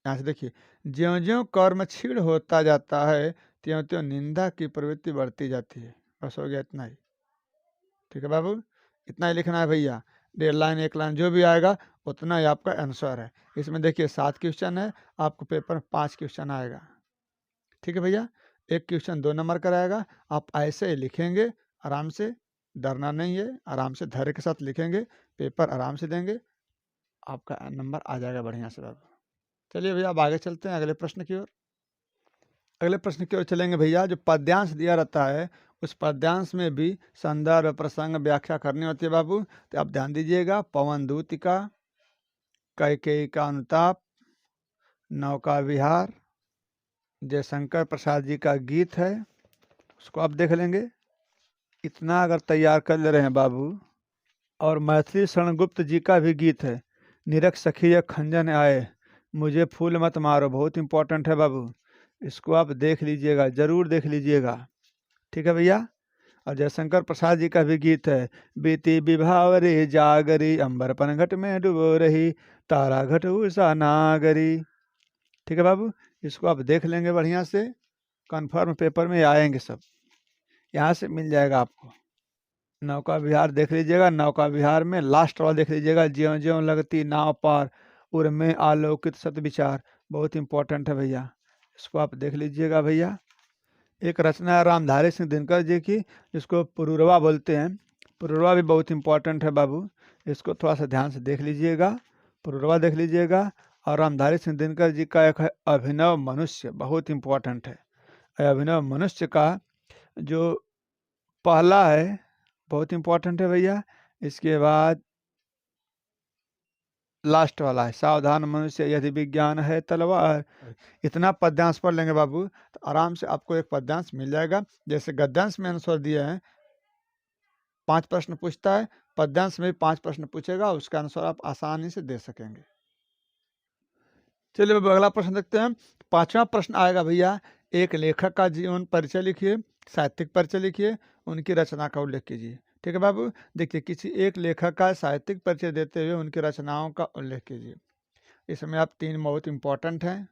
यहाँ से देखिए, ज्यों ज्यों कर्म क्षीण होता जाता है त्यों त्यों निंदा की प्रवृत्ति बढ़ती जाती है। बस हो गया इतना ही। ठीक है बाबू, इतना ही लिखना है भैया। 1.5 लाइन 1 लाइन जो भी आएगा उतना ही आपका आंसर है। इसमें देखिए 7 क्वेश्चन है, आपको पेपर में 5 क्वेश्चन आएगा। ठीक है भैया, एक क्वेश्चन 2 नंबर का रहेगा। आप ऐसे ही लिखेंगे आराम से, डरना नहीं है, आराम से धैर्य के साथ लिखेंगे, पेपर आराम से देंगे, आपका नंबर आ जाएगा बढ़िया से बाबू। चलिए भैया, अब आगे चलते हैं अगले प्रश्न की ओर। अगले प्रश्न की ओर चलेंगे भैया। जो पद्यांश दिया रहता है उस पद्यांश में भी संदर्भ प्रसंग व्याख्या करनी होती है बाबू, तो आप ध्यान दीजिएगा। पवन दूतिका, कैकेयी का अनुताप, नौका विहार, जयशंकर प्रसाद जी का गीत है, उसको आप देख लेंगे। इतना अगर तैयार कर ले रहे हैं बाबू, और मैथिली शरणगुप्त जी का भी गीत है, निरख सखी खंजन आए मुझे फूल मत मारो, बहुत इंपॉर्टेंट है बाबू, इसको आप देख लीजिएगा, जरूर देख लीजिएगा। ठीक है भैया। और जयशंकर प्रसाद जी का भी गीत है, बीती विभावरी जागरी अंबर पनघट में डुबो रही तारा घट उषा नागरी। ठीक है बाबू, इसको आप देख लेंगे बढ़िया से, कन्फर्म पेपर में आएंगे सब, यहाँ से मिल जाएगा आपको। नौका विहार देख लीजिएगा, नौका विहार में लास्ट वाला देख लीजिएगा, ज्यों ज्यों लगती नाव पार उर में आलोकित सत विचार, बहुत इंपॉर्टेंट है भैया, इसको आप देख लीजिएगा भैया। एक रचना है रामधारी सिंह दिनकर जी की, जिसको पुरूरवा बोलते हैं, पुरूरवा भी बहुत इंपॉर्टेंट है बाबू, इसको थोड़ा सा ध्यान से देख लीजिएगा, पुरूरवा देख लीजिएगा। और रामधारी सिंह दिनकर जी का एक है अभिनव मनुष्य, बहुत इंपॉर्टेंट है। अभिनव मनुष्य का जो पहला है बहुत इंपॉर्टेंट है भैया। इसके बाद लास्ट वाला है सावधान मनुष्य यदि विज्ञान है तलवार। इतना पद्यांश पढ़ लेंगे बाबू तो आराम से आपको एक पद्यांश मिल जाएगा। जैसे गद्यांश में आंसर दिए हैं, 5 प्रश्न पूछता है, पद्यांश में 5 प्रश्न पूछेगा, उसका आंसर आप आसानी से दे सकेंगे। चलिए बाबू अगला प्रश्न देखते हैं। 5वां प्रश्न आएगा भैया, एक लेखक का जीवन परिचय लिखिए, साहित्यिक परिचय लिखिए, उनकी रचना का उल्लेख कीजिए। ठीक है बाबू, देखिए किसी एक लेखक का साहित्यिक परिचय देते हुए उनकी रचनाओं का उल्लेख कीजिए। इसमें आप 3 बहुत इंपॉर्टेंट हैं,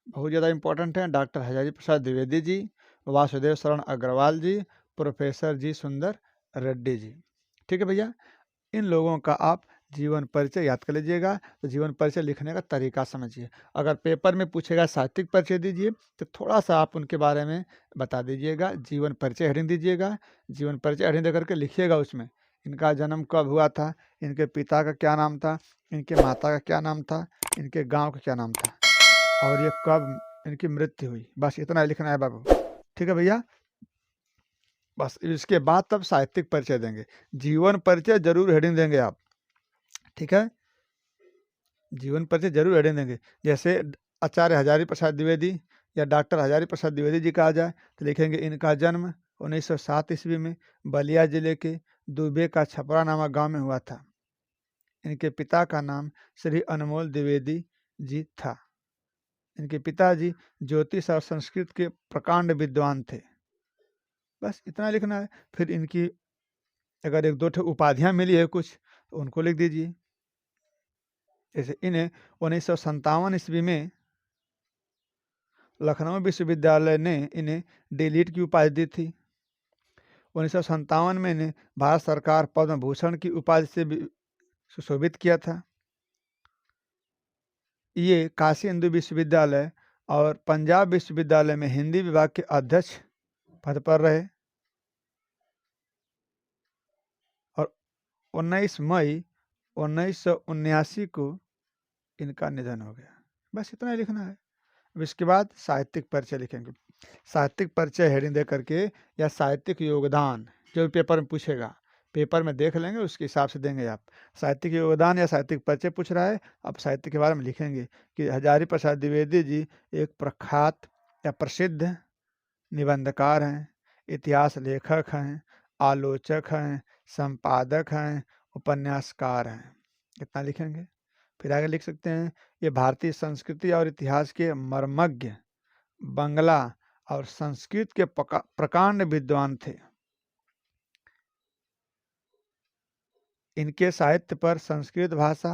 बहुत ज़्यादा इंपॉर्टेंट हैं। डॉक्टर हजारी प्रसाद द्विवेदी जी, वासुदेव शरण अग्रवाल जी, प्रोफेसर जी सुंदर रेड्डी जी। ठीक है भैया, इन लोगों का आप जीवन परिचय याद कर लीजिएगा। तो जीवन परिचय लिखने का तरीका समझिए। अगर पेपर में पूछेगा साहित्यिक परिचय दीजिए तो थोड़ा सा आप उनके बारे में बता दीजिएगा, जीवन परिचय हेडिंग दीजिएगा, जीवन परिचय हेडिंग दे करके लिखिएगा उसमें इनका जन्म कब हुआ था, इनके पिता का क्या नाम था, इनके माता का क्या नाम था, इनके गाँव का क्या नाम था, और ये कब इनकी मृत्यु हुई। बस इतना लिखना है बाबू। ठीक है भैया, बस इसके बाद तब साहित्यिक परिचय देंगे, जीवन परिचय जरूर हेडिंग देंगे आप। ठीक है, जीवन परिचय जरूर हेडिंग देंगे। जैसे आचार्य हजारी प्रसाद द्विवेदी या डॉक्टर हजारी प्रसाद द्विवेदी जी कहा जाए तो लिखेंगे इनका जन्म 1907 ईस्वी में बलिया जिले के दुबे का छपरा नामक गांव में हुआ था। इनके पिता का नाम श्री अनमोल द्विवेदी जी था। इनके पिताजी ज्योतिष और संस्कृत के प्रकांड विद्वान थे। बस इतना लिखना है। फिर इनकी अगर एक दो ठो उपाधियां मिली है कुछ तो उनको लिख दीजिए। जैसे इन्हें 1957 ईस्वी में लखनऊ विश्वविद्यालय ने इन्हें डी.लिट की उपाधि दी थी। 1957 में इन्हें भारत सरकार पद्म भूषण की उपाधि से भी सुशोभित किया था। ये काशी हिंदू विश्वविद्यालय और पंजाब विश्वविद्यालय में हिंदी विभाग के अध्यक्ष पद पर रहे और 19 मई 1979 को इनका निधन हो गया। बस इतना ही लिखना है। अब इसके बाद साहित्यिक परिचय लिखेंगे। साहित्यिक परिचय हेडिंग दे करके या साहित्यिक योगदान जो भी पेपर में पूछेगा, पेपर में देख लेंगे, उसके हिसाब से देंगे आप। साहित्यिक योगदान या साहित्यिक परिचय पूछ रहा है, अब साहित्य के बारे में लिखेंगे कि हजारी प्रसाद द्विवेदी जी एक प्रख्यात या प्रसिद्ध निबंधकार हैं, इतिहास लेखक हैं, आलोचक हैं, संपादक हैं, उपन्यासकार हैं। कितना लिखेंगे। फिर आगे लिख सकते हैं ये भारतीय संस्कृति और इतिहास के मर्मज्ञ, बंगला और संस्कृत के प्रकांड विद्वान थे। इनके साहित्य पर संस्कृत भाषा,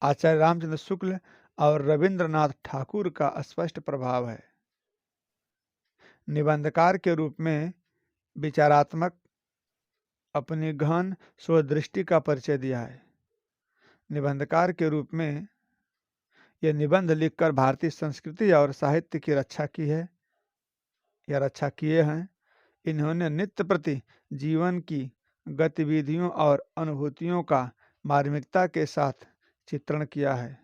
आचार्य रामचंद्र शुक्ल और रविंद्रनाथ ठाकुर का स्पष्ट प्रभाव है। निबंधकार के रूप में विचारात्मक अपनी गहन स्वदृष्टि का परिचय दिया है। निबंधकार के रूप में यह निबंध लिखकर भारतीय संस्कृति और साहित्य की रक्षा की है या रक्षा किए हैं। इन्होंने नित्य प्रति जीवन की गतिविधियों और अनुभूतियों का मार्मिकता के साथ चित्रण किया है।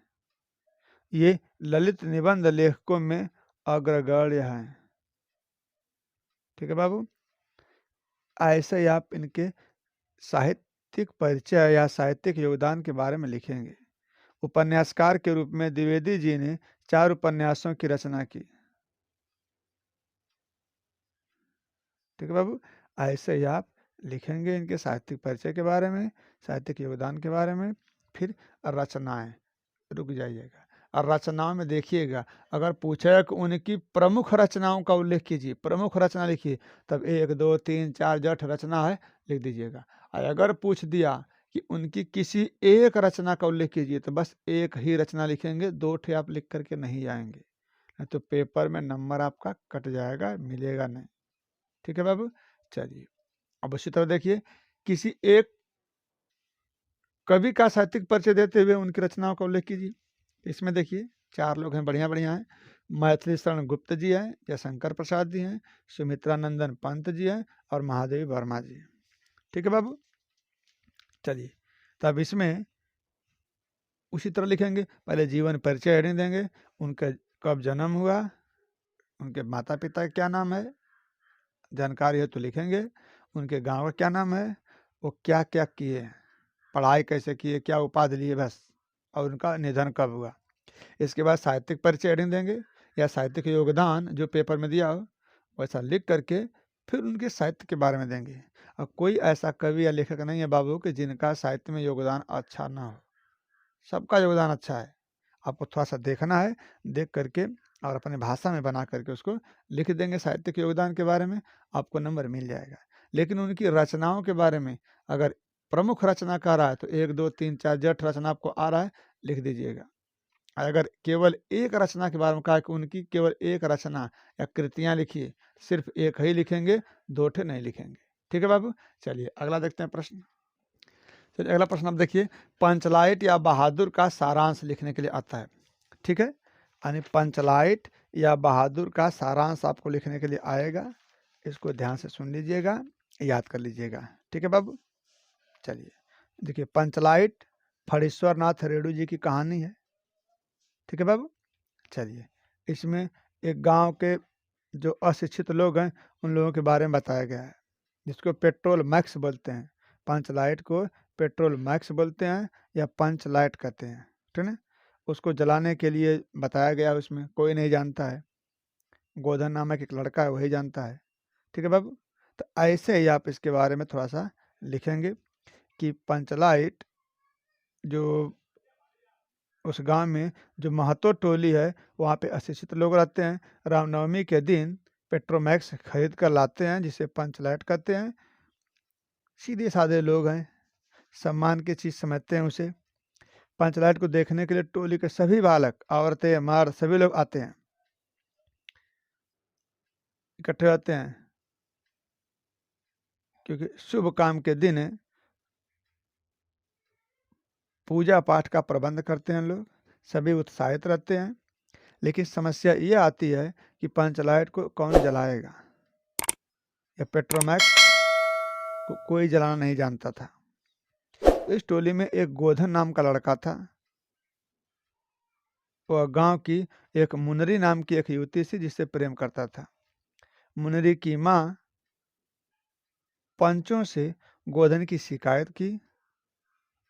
ये ललित निबंध लेखकों में अग्रगण्य हैं। ठीक है बाबू, ऐसे ही आप इनके साहित्यिक परिचय या साहित्यिक योगदान के बारे में लिखेंगे। उपन्यासकार के रूप में द्विवेदी जी ने 4 उपन्यासों की रचना की। ठीक है बाबू, ऐसे ही आप लिखेंगे इनके साहित्यिक परिचय के बारे में, साहित्यिक योगदान के बारे में। फिर रचनाएं, रुक जाइएगा, और रचनाओं में देखिएगा अगर पूछेगा कि उनकी प्रमुख रचनाओं का उल्लेख कीजिए, प्रमुख रचना लिखिए, तब 1 2 3 4 जठ रचना है लिख दीजिएगा। और अगर पूछ दिया कि उनकी किसी एक रचना का उल्लेख कीजिए तो बस एक ही रचना लिखेंगे, 2 ठे आप लिख करके नहीं आएंगे, नहीं तो पेपर में नंबर आपका कट जाएगा, मिलेगा नहीं। ठीक है बाबू, चलिए अब उसी तरह देखिए किसी एक कवि का साहित्यिक परिचय देते हुए उनकी रचनाओं का उल्लेख कीजिए। इसमें देखिए 4 लोग हैं, बढ़िया बढ़िया हैं। मैथिली शरण गुप्त जी हैं, जयशंकर प्रसाद जी हैं, सुमित्रा नंदन पंत जी हैं और महादेवी वर्मा जी हैं। ठीक है बाबू, चलिए तब इसमें उसी तरह लिखेंगे। पहले जीवन परिचय हेडिंग देंगे, उनका कब जन्म हुआ, उनके माता पिता का क्या नाम है, जानकारी है तो लिखेंगे। उनके गांव का क्या नाम है, वो क्या क्या किए, पढ़ाई कैसे किए, क्या उपाधि लिए, बस, और उनका निधन कब हुआ। इसके बाद साहित्यिक परिचय हेडिंग देंगे या साहित्यिक योगदान जो पेपर में दिया हो वैसा लिख करके फिर उनके साहित्य के बारे में देंगे। और कोई ऐसा कवि या लेखक नहीं है बाबू कि जिनका साहित्य में योगदान अच्छा ना हो, सबका योगदान अच्छा है। आपको थोड़ा सा देखना है, देख करके और अपने भाषा में बना करके उसको लिख देंगे साहित्यिक योगदान के बारे में, आपको नंबर मिल जाएगा। लेकिन उनकी रचनाओं के बारे में अगर प्रमुख रचना कह रहा है तो 1 2 3 4 जठ रचना आपको आ रहा है लिख दीजिएगा। अगर केवल एक रचना के बारे में कहा कि उनकी केवल एक रचना या कृतियां लिखिए, सिर्फ एक ही लिखेंगे, 2 ठे नहीं लिखेंगे। ठीक है बाबू, चलिए अगला देखते हैं प्रश्न। चलिए अगला प्रश्न आप देखिए, पंचलाइट या बहादुर का सारांश लिखने के लिए आता है। ठीक है, यानी पंचलाइट या बहादुर का सारांश आपको लिखने के लिए आएगा। इसको ध्यान से सुन लीजिएगा, याद कर लीजिएगा। ठीक है बाबू, चलिए देखिए पंचलाइट फणीश्वर नाथ रेणु जी की कहानी है। ठीक है बाबू, चलिए इसमें एक गांव के जो अशिक्षित लोग हैं उन लोगों के बारे में बताया गया है। जिसको पेट्रोल मैक्स बोलते हैं। पंच लाइट को पेट्रोल मैक्स बोलते हैं या पंच लाइट कहते हैं, ठीक है। उसको जलाने के लिए बताया गया, उसमें कोई नहीं जानता है, गोधन नामक एक लड़का है वही जानता है, ठीक है बाबू। तो ऐसे ही आप इसके बारे में थोड़ा सा लिखेंगे कि पंचलाइट जो उस गांव में जो महतो टोली है वहाँ पे अशिक्षित लोग रहते हैं। रामनवमी के दिन पेट्रोमैक्स खरीद कर लाते हैं जिसे पंचलाइट कहते हैं। सीधे साधे लोग हैं, सम्मान की चीज़ समझते हैं उसे। पंचलाइट को देखने के लिए टोली के सभी बालक, औरतें, मर्द सभी लोग आते हैं, इकट्ठे होते हैं, क्योंकि शुभ काम के दिन पूजा पाठ का प्रबंध करते हैं लोग, सभी उत्साहित रहते हैं। लेकिन समस्या ये आती है कि पंचलाइट को कौन जलाएगा, या पेट्रोमैक्स को कोई जलाना नहीं जानता था। इस टोली में एक गोधन नाम का लड़का था। वह गांव की एक मुनरी नाम की एक युवती से जिससे प्रेम करता था। मुनरी की माँ पंचों से गोधन की शिकायत की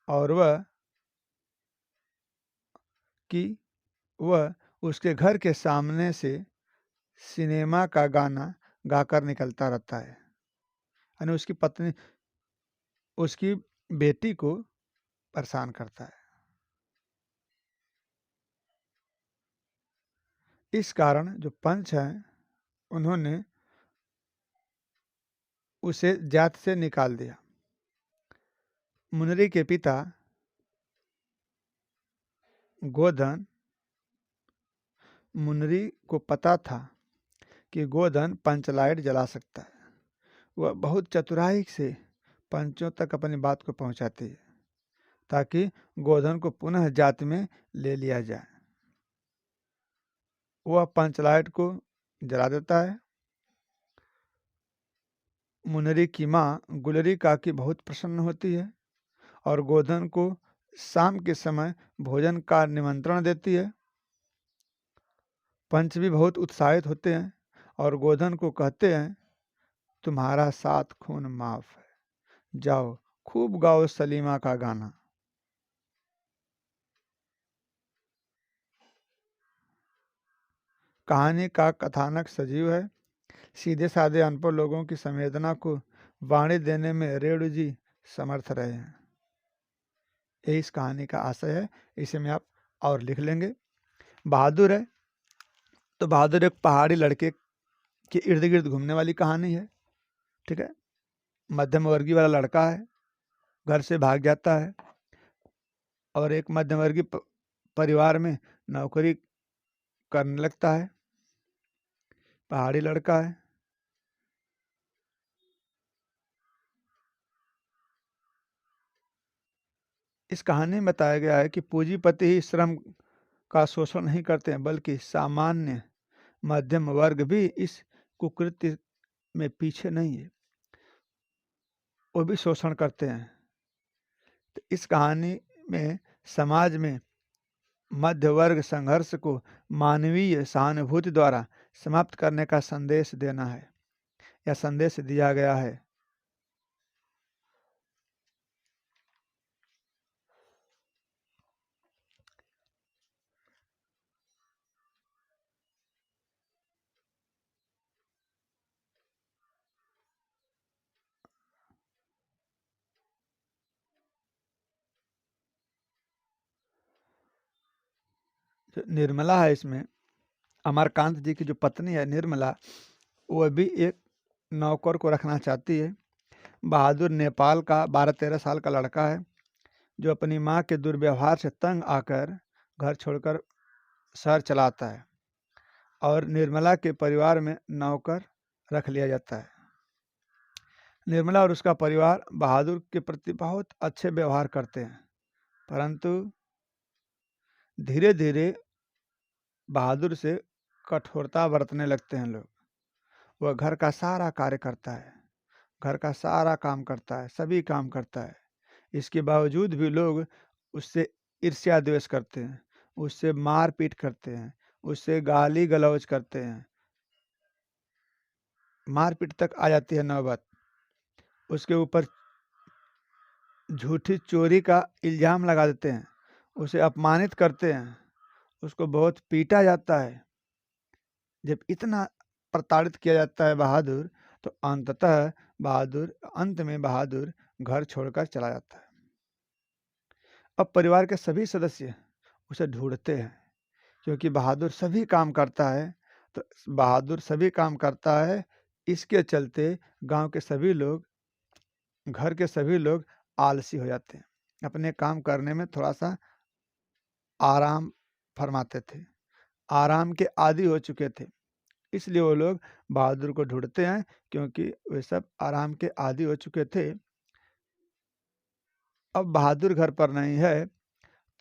और वह उसके घर के सामने से सिनेमा का गाना गाकर निकलता रहता है, यानी उसकी पत्नी उसकी बेटी को परेशान करता है। इस कारण जो पंच हैं उन्होंने उसे जात से निकाल दिया। मुनरी के पिता गोधन, मुनरी को पता था कि गोधन पंचलाइट जला सकता है। वह बहुत चतुराई से पंचों तक अपनी बात को पहुंचाती है ताकि गोधन को पुनः जात में ले लिया जाए। वह पंचलाइट को जला देता है। मुनरी की माँ गुलरी काकी बहुत प्रसन्न होती है और गोधन को शाम के समय भोजन का निमंत्रण देती है। पंच भी बहुत उत्साहित होते हैं और गोधन को कहते हैं, तुम्हारा 7 खून माफ है, जाओ खूब गाओ सलीमा का गाना। कहानी का कथानक सजीव है। सीधे साधे अनपढ़ लोगों की संवेदना को वाणी देने में रेणु जी समर्थ रहे हैं। यही इस कहानी का आशय है। इसे में आप और लिख लेंगे। बहादुर है तो बहादुर एक पहाड़ी लड़के के इर्द गिर्द घूमने वाली कहानी है, ठीक है। मध्यम वर्गीय वाला लड़का है, घर से भाग जाता है और एक मध्यम वर्गीय परिवार में नौकरी करने लगता है। पहाड़ी लड़का है। इस कहानी में बताया गया है कि पूंजीपति ही श्रम का शोषण नहीं करते हैं, बल्कि सामान्य मध्यम वर्ग भी इस कुकृत्य में पीछे नहीं है, वो भी शोषण करते हैं। तो इस कहानी में समाज में मध्य वर्ग संघर्ष को मानवीय सहानुभूति द्वारा समाप्त करने का संदेश देना है या संदेश दिया गया है। जो निर्मला है, इसमें अमरकांत जी की जो पत्नी है निर्मला, वह भी एक नौकर को रखना चाहती है। बहादुर नेपाल का 12-13 साल का लड़का है जो अपनी माँ के दुर्व्यवहार से तंग आकर घर छोड़कर शहर चलाता है और निर्मला के परिवार में नौकर रख लिया जाता है। निर्मला और उसका परिवार बहादुर के प्रति बहुत अच्छे व्यवहार करते हैं, परंतु धीरे धीरे बहादुर से कठोरता बरतने लगते हैं लोग। वह घर का सारा कार्य करता है, घर का सारा काम करता है, सभी काम करता है। इसके बावजूद भी लोग उससे ईर्ष्या द्वेष करते हैं, उससे मारपीट करते हैं, उससे गाली गलौज करते हैं, मारपीट तक आ जाती है नौबत। उसके ऊपर झूठी चोरी का इल्ज़ाम लगा देते हैं, उसे अपमानित करते हैं, उसको बहुत पीटा जाता है। जब इतना प्रताड़ित किया जाता है बहादुर, तो अंत में बहादुर घर छोड़कर चला जाता है। अब परिवार के सभी सदस्य उसे ढूंढते हैं, क्योंकि बहादुर सभी काम करता है। तो बहादुर सभी काम करता है, इसके चलते गांव के सभी लोग, घर के सभी लोग आलसी हो जाते हैं, अपने काम करने में थोड़ा सा आराम फरमाते थे, आराम के आदी हो चुके थे। इसलिए वो लोग बहादुर को ढूंढते हैं, क्योंकि वे सब आराम के आदी हो चुके थे। अब बहादुर घर पर नहीं है,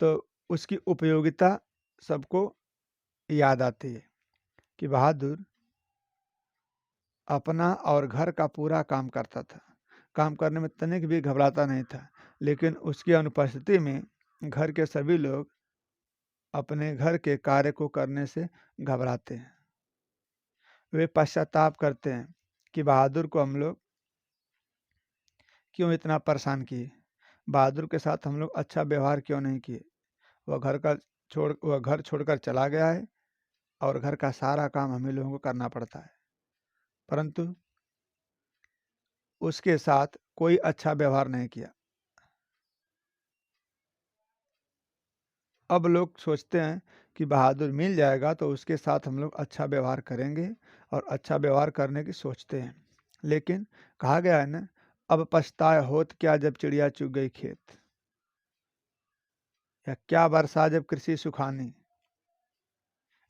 तो उसकी उपयोगिता सबको याद आती है कि बहादुर अपना और घर का पूरा काम करता था, काम करने में तनिक भी घबराता नहीं था। लेकिन उसकी अनुपस्थिति में घर के सभी लोग अपने घर के कार्य को करने से घबराते हैं। वे पश्चाताप करते हैं कि बहादुर को हम लोग क्यों इतना परेशान किए, बहादुर के साथ हम लोग अच्छा व्यवहार क्यों नहीं किए। वह घर छोड़कर चला गया है और घर का सारा काम हमें लोगों को करना पड़ता है, परंतु उसके साथ कोई अच्छा व्यवहार नहीं किया। अब लोग सोचते हैं कि बहादुर मिल जाएगा तो उसके साथ हम लोग अच्छा व्यवहार करेंगे, और अच्छा व्यवहार करने की सोचते हैं। लेकिन कहा गया है ना, अब पछताए होत क्या जब चिड़िया चुग गई खेत, या क्या वर्षा जब कृषि सुखानी।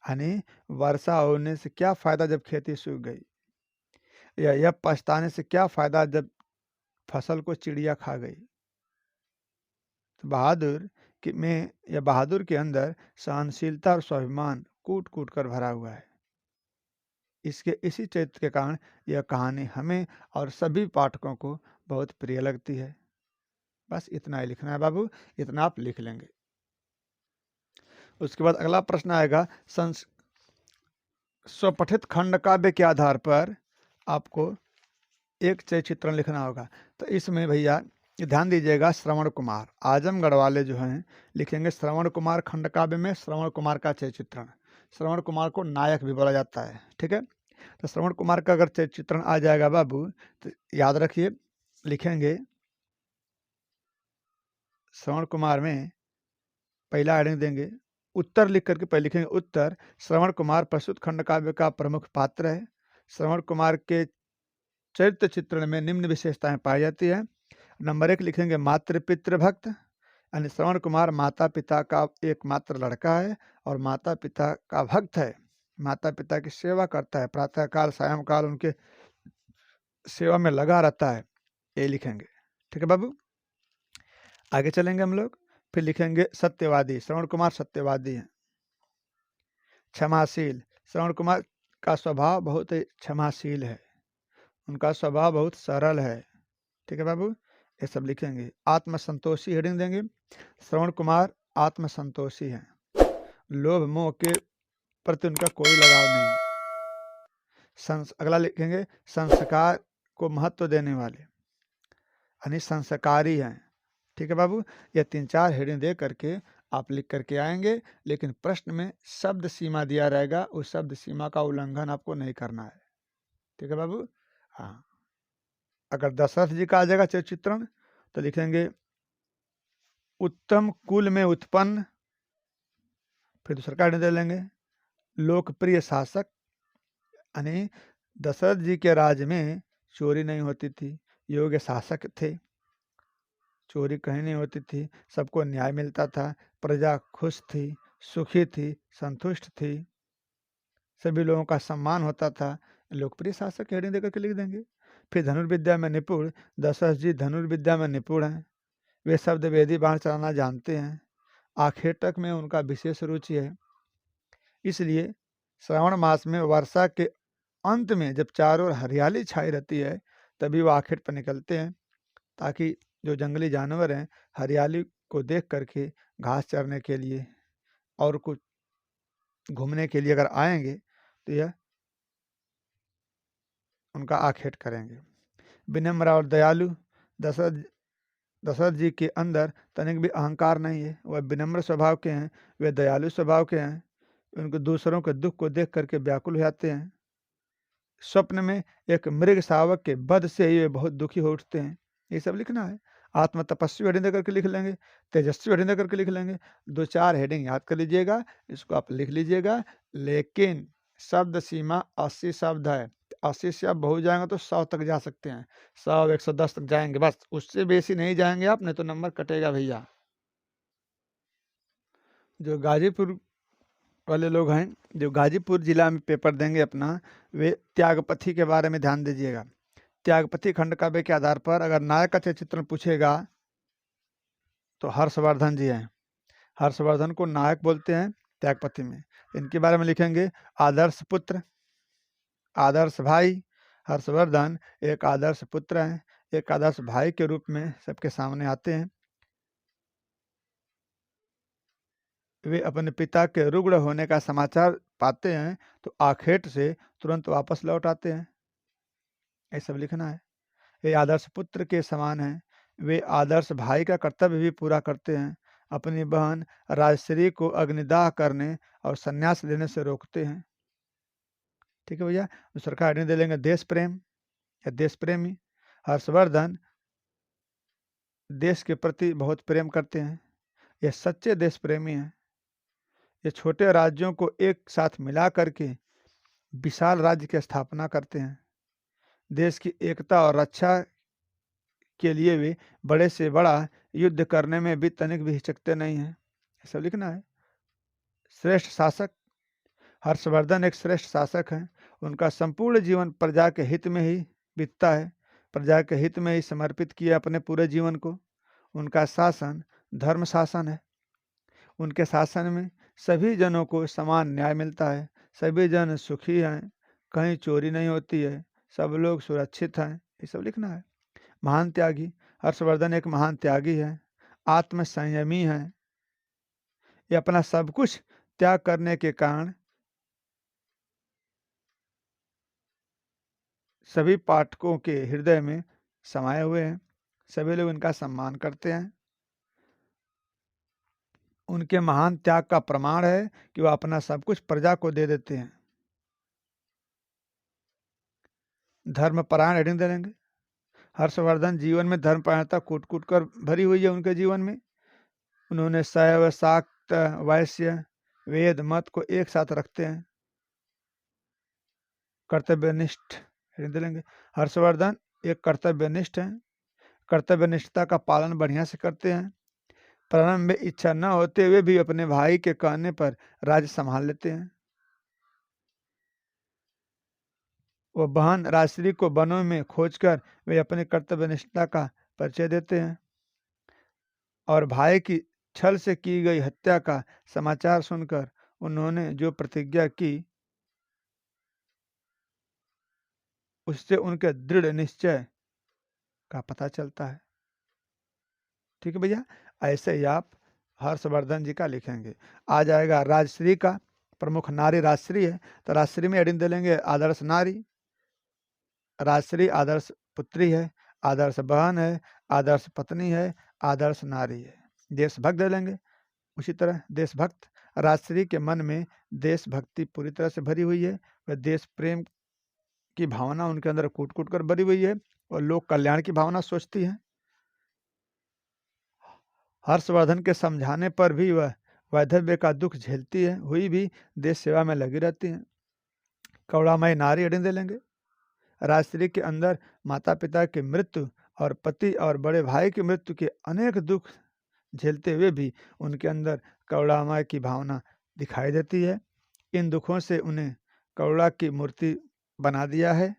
यानी वर्षा होने से क्या फायदा जब खेती सूख गई, या यह पछताने से क्या फायदा जब फसल को चिड़िया खा गई। तो बहादुर के अंदर सहनशीलता और स्वाभिमान कूट कूट कर भरा हुआ है। इसी चरित्र के कारण यह कहानी हमें और सभी पाठकों को बहुत प्रिय लगती है। बस इतना ही लिखना है बाबू, इतना आप लिख लेंगे। उसके बाद अगला प्रश्न आएगा, स्वपठित खंड काव्य के आधार पर आपको एक चित्रण लिखना होगा। तो इसमें भैया ध्यान दीजिएगा, श्रवण कुमार आजमगढ़ वाले जो हैं लिखेंगे श्रवण कुमार खंड काव्य में श्रवण कुमार का चित्रण। श्रवण कुमार को नायक भी बोला जाता है, ठीक है। तो श्रवण कुमार का अगर चित्रण आ जाएगा बाबू, तो याद रखिए, लिखेंगे श्रवण कुमार में पहला हेडिंग देंगे उत्तर, लिख करके पहले लिखेंगे उत्तर। श्रवण कुमार प्रस्तुत खंड काव्य का प्रमुख पात्र है। श्रवण कुमार के चरित्र चित्रण में निम्न विशेषताएं पाई जाती है। नंबर 1 लिखेंगे मातृ पितृ भक्त, यानी श्रवण कुमार माता पिता का एकमात्र लड़का है और माता पिता का भक्त है, माता पिता की सेवा करता है, प्रातःकाल सायंकाल उनके सेवा में लगा रहता है, ये लिखेंगे, ठीक है बाबू। आगे चलेंगे हम लोग, फिर लिखेंगे सत्यवादी, श्रवण कुमार सत्यवादी हैं। क्षमाशील, श्रवण कुमार का स्वभाव बहुत ही क्षमाशील है, उनका स्वभाव बहुत सरल है, ठीक है बाबू, ये सब लिखेंगे। आत्मसंतोषी हेडिंग देंगे, श्रवण कुमार आत्मसंतोषी हैं, लोभ मोह के प्रति उनका कोई लगाव नहीं। अगला लिखेंगे संस्कार को महत्व देने वाले, यानी संस्कारी हैं, ठीक है बाबू। ये 3-4 हेडिंग दे करके आप लिख करके आएंगे, लेकिन प्रश्न में शब्द सीमा दिया रहेगा, उस शब्द सीमा का उल्लंघन आपको नहीं करना है, ठीक है बाबू। हाँ, अगर दशरथ जी का आ जाएगा चित्रण तो लिखेंगे उत्तम कुल में उत्पन्न, फिर दूसरा कार्ड दे लेंगे लोकप्रिय शासक, यानी दशरथ जी के राज में चोरी नहीं होती थी, योग्य शासक थे, चोरी कहीं नहीं होती थी, सबको न्याय मिलता था, प्रजा खुश थी, सुखी थी, संतुष्ट थी, सभी लोगों का सम्मान होता था, लोकप्रिय शासक हेडिंग देकर के लिख देंगे। फिर धनुर्विद्या में निपुण, दशरथ जी धनुर्विद्या में निपुण हैं, वे शब्द वेदी बाण चलाना जानते हैं, आखेटक में उनका विशेष रुचि है। इसलिए श्रावण मास में वर्षा के अंत में जब चारों ओर हरियाली छाई रहती है, तभी वो आखेट पर निकलते हैं, ताकि जो जंगली जानवर हैं हरियाली को देख करके घास चरने के लिए और कुछ घूमने के लिए अगर आएंगे तो यह उनका आखेट करेंगे। विनम्र और दयालु। दशरथ दशरथ जी के अंदर तनिक भी अहंकार नहीं है, वह विनम्र स्वभाव के हैं, वे दयालु स्वभाव के हैं, उनको दूसरों के दुख को देख करके व्याकुल हो जाते हैं। स्वप्न में एक मृग शावक के वध से ही वे बहुत दुखी हो उठते हैं। ये सब लिखना है। आत्म तपस्वी हेडिंग करके लिख लेंगे, तेजस्वी हेडिंग करके लिख लेंगे, 2-4 हेडिंग याद कर लीजिएगा, इसको आप लिख लीजिएगा। लेकिन शब्द सीमा 80 शब्द है, 80 से आप बहुत जाएंगे तो 100 तक जा सकते हैं, 100 110 तक जाएंगे, बस उससे बेसी नहीं जाएंगे आप, नहीं तो नंबर कटेगा भैया। जो गाजीपुर वाले लोग हैं, जो गाजीपुर जिला में पेपर देंगे अपना, वे त्यागपथी के बारे में ध्यान दीजिएगा। त्यागपथी खंड काव्य के आधार पर अगर नायक का चित्रण पूछेगा तो हर्षवर्धन जी हैं। हर्षवर्धन को नायक बोलते हैं त्यागपथी में। इनके बारे में लिखेंगे आदर्श पुत्र, आदर्श भाई। हर्षवर्धन एक आदर्श पुत्र हैं, एक आदर्श भाई के रूप में सबके सामने आते हैं। वे अपने पिता के रुग्ण होने का समाचार पाते हैं तो आखेट से तुरंत वापस लौट आते हैं। ये सब लिखना है। वे आदर्श पुत्र के समान हैं, वे आदर्श भाई का कर्तव्य भी पूरा करते हैं, अपनी बहन राजश्री को अग्निदाह करने और संन्यास लेने से रोकते हैं। ठीक है भैया। दूसरा का आइडिया दे लेंगे देश प्रेम या देश प्रेमी। हर्षवर्धन देश के प्रति बहुत प्रेम करते हैं, ये सच्चे देश प्रेमी हैं। ये छोटे राज्यों को एक साथ मिला करके विशाल राज्य की स्थापना करते हैं। देश की एकता और रक्षा के लिए वे बड़े से बड़ा युद्ध करने में भी तनिक भी हिचकते नहीं हैं। ऐसा लिखना है। श्रेष्ठ शासक। हर्षवर्धन एक श्रेष्ठ शासक हैं, उनका संपूर्ण जीवन प्रजा के हित में ही बीतता है, प्रजा के हित में ही समर्पित किया अपने पूरे जीवन को। उनका शासन धर्म शासन है, उनके शासन में सभी जनों को समान न्याय मिलता है, सभी जन सुखी हैं, कहीं चोरी नहीं होती है, सब लोग सुरक्षित हैं। ये सब लिखना है। महान त्यागी। हर्षवर्धन एक महान त्यागी है, आत्म संयमी है, ये अपना सब कुछ त्याग करने के कारण सभी पाठकों के हृदय में समाये हुए हैं, सभी लोग इनका सम्मान करते हैं। उनके महान त्याग का प्रमाण है कि वह अपना सब कुछ प्रजा को दे देते हैं। धर्मपरायण हेडिंग दे देंगे। हर्षवर्धन जीवन में धर्मपरायणता कूट कूट कर भरी हुई है उनके जीवन में। उन्होंने शैव शाक्त वैश्य वेद मत को एक साथ रखते हैं। कर्तव्यनिष्ठ हेडिंग दे लेंगे। हर्षवर्धन एक कर्तव्यनिष्ठ हैं, कर्तव्यनिष्ठता का पालन बढ़िया से करते हैं। प्रारंभ में इच्छा न होते हुए भी अपने भाई के कहने पर राज्य संभाल लेते हैं। वो बहन राजश्री को वनों में खोजकर वे अपने कर्तव्यनिष्ठता का परिचय देते हैं और भाई की छल से की गई हत्या का समाचार सुनकर उन्होंने जो प्रतिज्ञा की उससे उनके दृढ़ निश्चय का पता चलता है। ठीक है भैया। ऐसे ही आप हर्षवर्धन जी का लिखेंगे। आ जाएगा राजश्री का। प्रमुख नारी राजश्री है, तो राजश्री में एडिंग दे लेंगे आदर्श नारी। राजश्री आदर्श पुत्री है, आदर्श बहन है, आदर्श पत्नी है, आदर्श नारी है। देशभक्त दे लेंगे। उसी तरह देशभक्त। राजश्री के मन में देशभक्ति पूरी तरह से भरी हुई है, वह देश प्रेम की भावना उनके अंदर कूट कूट कर भरी हुई है और लोक कल्याण की भावना सोचती है। हर्षवर्धन के समझाने पर भी वह वैधव्य का दुख झेलती है हुई भी देश सेवा में लगी रहती हैं। करुणामयी नारी एडिंग दे लेंगे। राजश्री के अंदर माता पिता की मृत्यु और पति और बड़े भाई की मृत्यु के अनेक दुख झेलते हुए भी उनके अंदर करुणामय की भावना दिखाई देती है। इन दुखों से उन्हें करुणा की मूर्ति बना दिया है।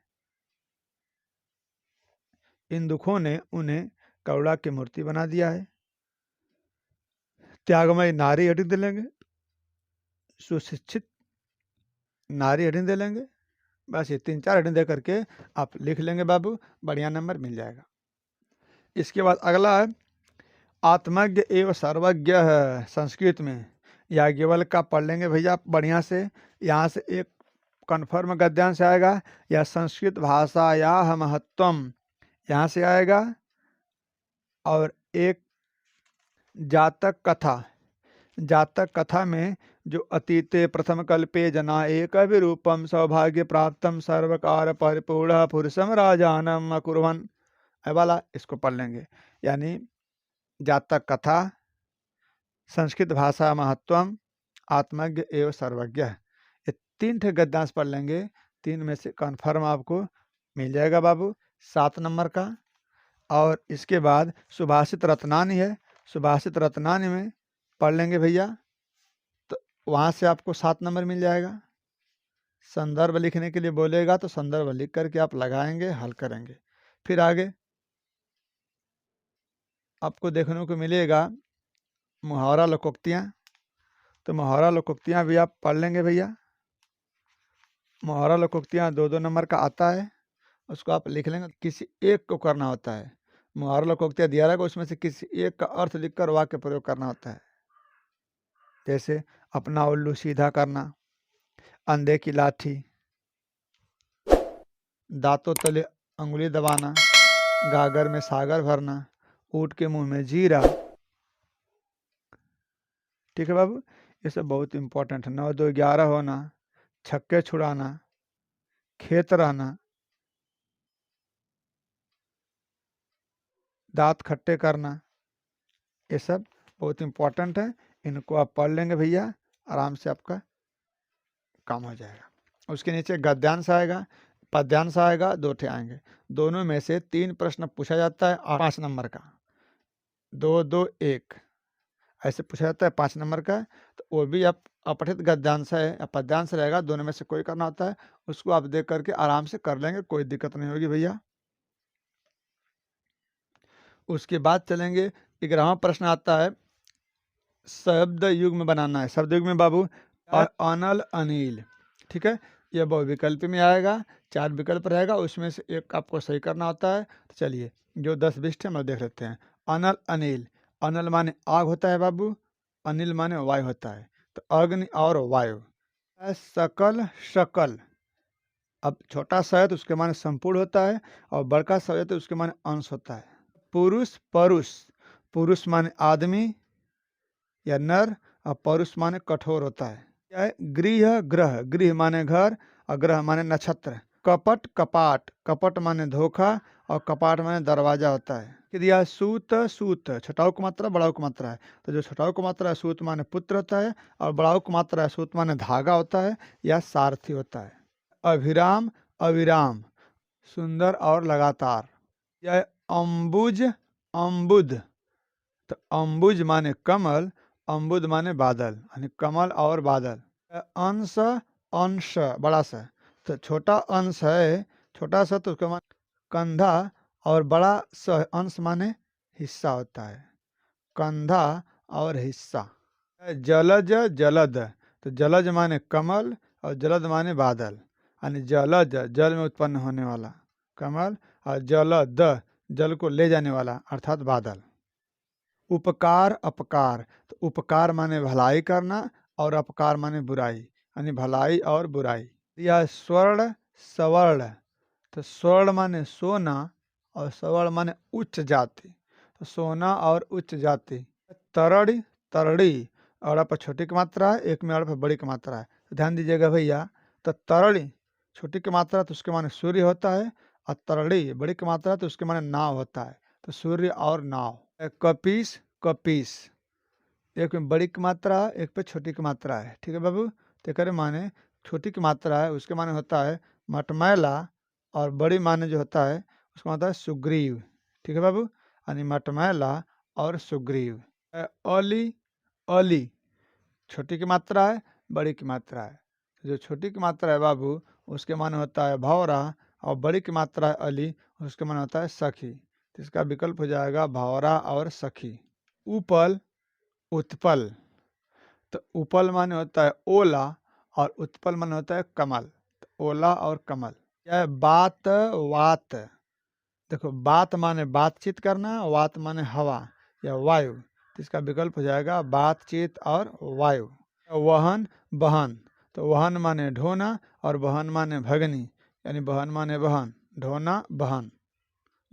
इन दुखों ने उन्हें करुणा की मूर्ति बना दिया है। त्यागमय नारी हेडिंग दे लेंगे। सुशिक्षित नारी हेडिंग दे लेंगे। बस ये 3-4 हेडिंग दे करके आप लिख लेंगे बाबू, बढ़िया नंबर मिल जाएगा। इसके बाद अगला है आत्मज्ञ एवं सर्वज्ञ है। संस्कृत में याज्ञवल्क्य का पढ़ लेंगे भैया बढ़िया से। यहाँ से एक कन्फर्म गद्यांश आएगा या संस्कृत भाषा या महत्वम यहाँ से आएगा। और एक जातक कथा, जातक कथा में जो अतीते प्रथम कल्पे जना एक विरूपम सौभाग्य प्राप्तम सर्वकार परिपूर्ण पुरुषम राजानम अकुर्वन, ये वाला इसको पढ़ लेंगे। यानी जातक कथा, संस्कृत भाषा महत्वम, आत्मज्ञ एवं सर्वज्ञ, ये 3 ठे गद्यांश पढ़ लेंगे। 3 में से कन्फर्म आपको मिल जाएगा बाबू 7 नंबर का। और इसके बाद सुभाषित रत्नानी है, सुभाषित रत्नानी में पढ़ लेंगे भैया, तो वहाँ से आपको 7 नंबर मिल जाएगा। संदर्भ लिखने के लिए बोलेगा तो संदर्भ लिख करके आप लगाएंगे, हल करेंगे। फिर आगे आपको देखने को मिलेगा मुहावरा लोकोक्तियाँ, तो मुहावरा लोकोक्तियाँ भी आप पढ़ लेंगे भैया। मुहावरा लोकोक्तियाँ 2-2 नंबर का आता है, उसको आप लिख लेंगे। किसी एक को करना होता है, मुहावरा लोकोक्तियाँ दिया रहेगा, उसमें से किसी एक का अर्थ लिखकर वाक्य प्रयोग करना होता है। जैसे अपना उल्लू सीधा करना, अंधे की लाठी, दांतों तले अंगुली दबाना, गागर में सागर भरना, ऊँट के मुंह में जीरा। ठीक है बाबू, ये सब बहुत इंपॉर्टेंट है। 9-2-11 होना, छक्के छुड़ाना, खेत रहना, दांत खट्टे करना, ये सब बहुत इंपॉर्टेंट है। इनको आप पढ़ लेंगे भैया, आराम से आपका काम हो जाएगा। उसके नीचे गद्यांश आएगा, पद्यांश आएगा, 2 ठे आएंगे। दोनों में से 3 प्रश्न पूछा जाता है 5 नंबर का, 2-2-1 ऐसे पूछा जाता है 5 नंबर का। तो वो भी आप अपठित गद्यांश है या पद्यांश रहेगा, दोनों में से कोई करना होता है, उसको आप देख करके आराम से कर लेंगे, कोई दिक्कत नहीं होगी भैया। उसके बाद चलेंगे 11वां प्रश्न आता है, शब्द युग्म बनाना है। शब्द युग्म में बाबू अनल अनिल, ठीक है, ये बहुविकल्प में आएगा, 4 विकल्प रहेगा, उसमें से एक आपको सही करना होता है। तो चलिए जो 10-20 थे हम देख लेते हैं। अनल अनिल, अनल माने आग होता है बाबू, अनिल माने वायु होता है, तो अग्नि और वायु। सकल शकल, अब छोटा सा है तो उसके माने संपूर्ण होता है, और बड़का सा है तो उसके माने अंश होता है। पुरुष परुष, पुरुष माने आदमी या नर, और परुष माने कठोर होता है। क्या है? गृह ग्रह, गृह माने घर और ग्रह माने नक्षत्र। कपट कपाट, कपट माने धोखा और कपाट माने दरवाजा होता है। दिया सूत सूत, छोटाऊ की मात्रा बड़ाऊ की मात्रा है, तो जो छोटाऊ की मात्रा है सूत माने पुत्र होता है, और बड़ाऊ की मात्रा है सूत माने धागा होता है या सारथी होता है। अभिराम अविराम, सुंदर और लगातार। यह अम्बुज अम्बुद, तो अम्बुज माने कमल, अम्बुद माने बादल, यानी कमल और बादल। अंश अंश, बड़ा सा, तो छोटा अंश है, छोटा सा तो उसका मान कंधा, और बड़ा सा अंश माने हिस्सा होता है, कंधा और हिस्सा। जलज जलद, तो जलज माने कमल और जलद माने बादल, यानी जलज जल में उत्पन्न होने वाला कमल, और जलद जल को ले जाने वाला अर्थात बादल। उपकार अपकार, तो उपकार माने भलाई करना और अपकार माने बुराई, यानी भलाई और बुराई। यह स्वर्ण सवर्ण, तो स्वर्ण माने सोना और सवर्ण माने उच्च जाति, तो सोना और उच्च जाति। तरड़ी तरड़ी, और पर छोटी की मात्रा है, एक में और पर बड़ी की मात्रा है, तो ध्यान दीजिएगा भैया। तो तरड़ी छोटी की मात्रा तो उसके माने सूर्य होता है, और तरड़ी बड़ी की मात्रा तो उसके माने नाव होता है, तो सूर्य और नाव। कपीस कपीस, एक में बड़ी की मात्रा है, एक पे छोटी की मात्रा है, ठीक है बाबू। तेकर माने छोटी की मात्रा है उसके माने होता है मटमैला, और बड़ी माने जो होता है उसका होता है सुग्रीव, ठीक है बाबू, यानी मटमैला और सुग्रीव। अली अली, छोटी की मात्रा है बड़ी की मात्रा है, जो छोटी की मात्रा है बाबू उसके माने होता है भौरा, और बड़ी की मात्रा है अली, उसके माने होता है सखी, तो इसका विकल्प हो जाएगा भौरा और सखी। उपल उत्पल, तो उपल माने होता है ओला, और उत्पल माने होता है कमल, तो ओला और कमल। यह बात वात, देखो बात माने बातचीत करना, वात माने हवा या वायु, तो इसका विकल्प हो जाएगा बातचीत और वायु। वहन बहन, तो वहन माने ढोना और बहन माने भगनी, यानी बहन माने बहन, ढोना बहन।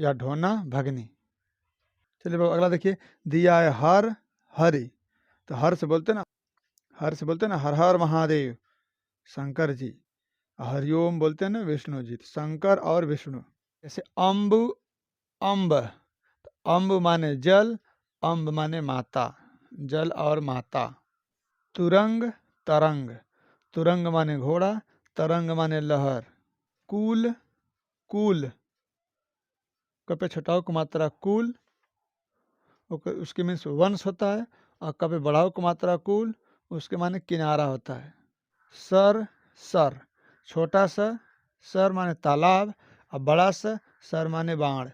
या ढोना भगनी। चलिए बाबू अगला देखिए, दिया है हर हरि, तो हर से बोलते ना, हर से बोलते ना हर हर महादेव शंकर जी, हरिओम बोलते हैं ना विष्णु जी, तो शंकर और विष्णु। जैसे अम्ब अम्ब, तो अम्ब माने जल, अम्ब माने माता, जल और माता। तुरंग तरंग, तुरंग माने घोड़ा, तरंग माने लहर। कूल कूल, कपे छटाओ को मात्रा कूल, उसके मीन्स वंश होता है, और कपे बढ़ाओ को मात्रा कूल, उसके माने किनारा होता है। सर सर, छोटा सा सर माने तालाब, और बड़ा सा सर माने बाण।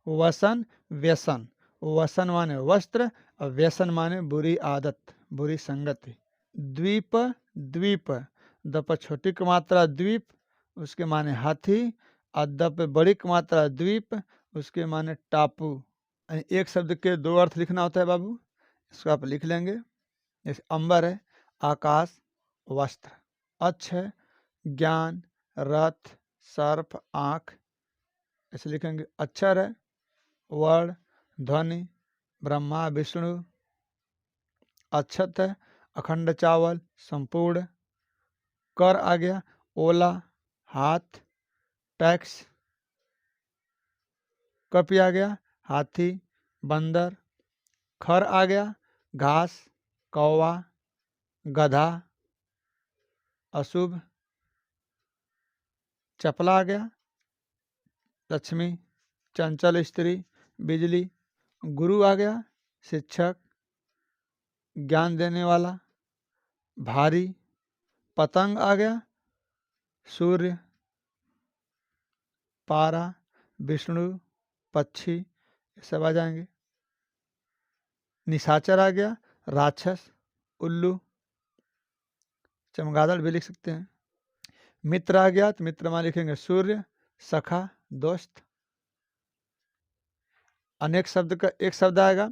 वसन व्यसन, वसन माने वस्त्र, और व्यसन माने बुरी आदत, बुरी संगति। द्वीप द्वीप, द पर छोटी की मात्रा द्वीप, उसके माने हाथी, और द पे बड़ी की मात्रा द्वीप, उसके माने टापू। एक शब्द के दो अर्थ लिखना होता है बाबू, इसको आप लिख लेंगे। जैसे अंबर है आकाश वस्त्र, अच्छ है ज्ञान रथ सर्प आँख, ऐसे लिखेंगे। अक्षर है वर्ण ध्वनि ब्रह्मा विष्णु। अक्षत है अखंड चावल संपूर्ण। कर आ गया ओला हाथ टैक्स। कपी आ गया हाथी बंदर। खर आ गया घास कौवा गधा अशुभ। चपला आ गया लक्ष्मी चंचल स्त्री बिजली। गुरु आ गया शिक्षक ज्ञान देने वाला भारी। पतंग आ गया सूर्य पारा विष्णु पक्षी, ये सब आ जाएंगे। निशाचर आ गया राक्षस उल्लू चमगादड़ भी लिख सकते हैं। मित्र आ गया तो मित्र में लिखेंगे सूर्य सखा दोस्त। अनेक शब्द का एक शब्द आएगा,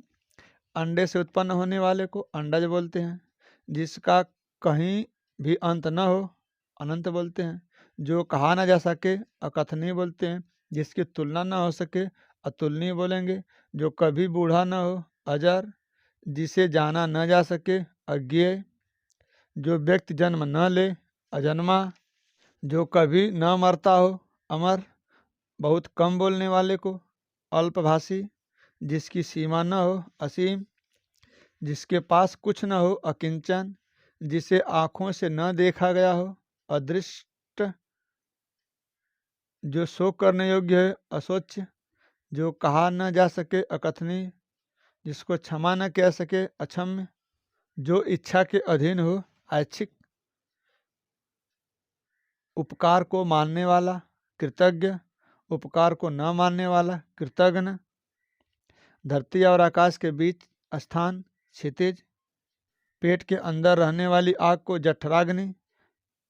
अंडे से उत्पन्न होने वाले को अंडज बोलते हैं। जिसका कहीं भी अंत न हो अनंत बोलते हैं। जो कहा ना जा सके अकथनीय बोलते हैं। जिसकी तुलना न हो सके अतुलनीय बोलेंगे। जो कभी बूढ़ा न हो अजर। जिसे जाना न जा सके अज्ञेय। जो व्यक्ति जन्म न ले अजन्मा। जो कभी न मरता हो अमर। बहुत कम बोलने वाले को अल्पभाषी। जिसकी सीमा न हो असीम। जिसके पास कुछ न हो अकिंचन। जिसे आँखों से न देखा गया हो अदृष्ट। जो शोक करने योग्य है अशोच्य। जो कहा न जा सके अकथनीय। जिसको क्षमा न कह सके अक्षम्य। जो इच्छा के अधीन हो ऐच्छिक। उपकार को मानने वाला कृतज्ञ। उपकार को न मानने वाला कृतघ्न। धरती और आकाश के बीच स्थान क्षितिज। पेट के अंदर रहने वाली आग को जठराग्नि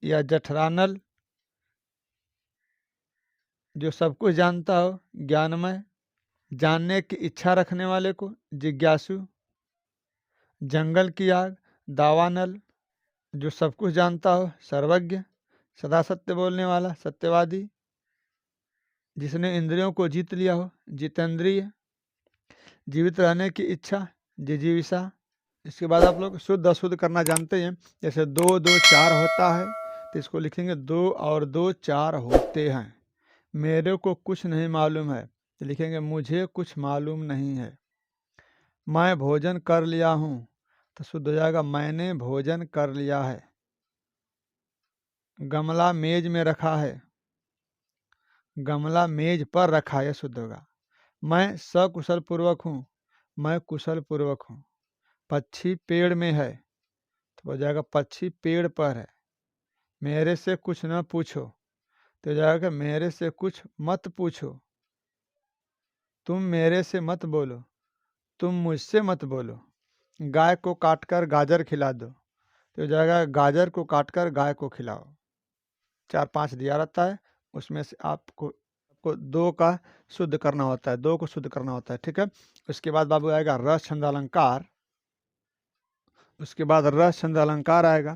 या जठरानल। जो सब कुछ जानता हो ज्ञानमय। जानने की इच्छा रखने वाले को जिज्ञासु। जंगल की आग दावानल। जो सब कुछ जानता हो सर्वज्ञ। सदा सत्य बोलने वाला सत्यवादी। जिसने इंद्रियों को जीत लिया हो जितेंद्रिय। जीवित रहने की इच्छा जिजीविषा। इसके बाद आप लोग शुद्ध अशुद्ध करना जानते हैं। जैसे दो दो चार होता है तो इसको लिखेंगे दो और दो चार होते हैं। मेरे को कुछ नहीं मालूम है तो लिखेंगे मुझे कुछ मालूम नहीं है। मैं भोजन कर लिया हूँ तो शुद्ध हो जाएगा मैंने भोजन कर लिया है। गमला मेज में रखा है, गमला मेज पर रखा है शुद्ध होगा। मैं सकुशल पूर्वक हूँ, मैं कुशल पूर्वक हूँ। पक्षी पेड़ में है तो हो जाएगा पक्षी पेड़ पर है। मेरे से कुछ न पूछो तो हो जाएगा मेरे से कुछ मत पूछो। तुम मेरे से मत बोलो, तुम मुझसे मत बोलो। गाय को काटकर गाजर खिला दो तो हो जाएगा गाजर को काटकर गाय को खिलाओ। 4-5 दिया रहता है, उसमें से आपको दो का शुद्ध करना होता है, दो को शुद्ध करना होता है, ठीक है। उसके बाद बाबू आएगा रस छंद अलंकार। उसके बाद रस छंद अलंकार आएगा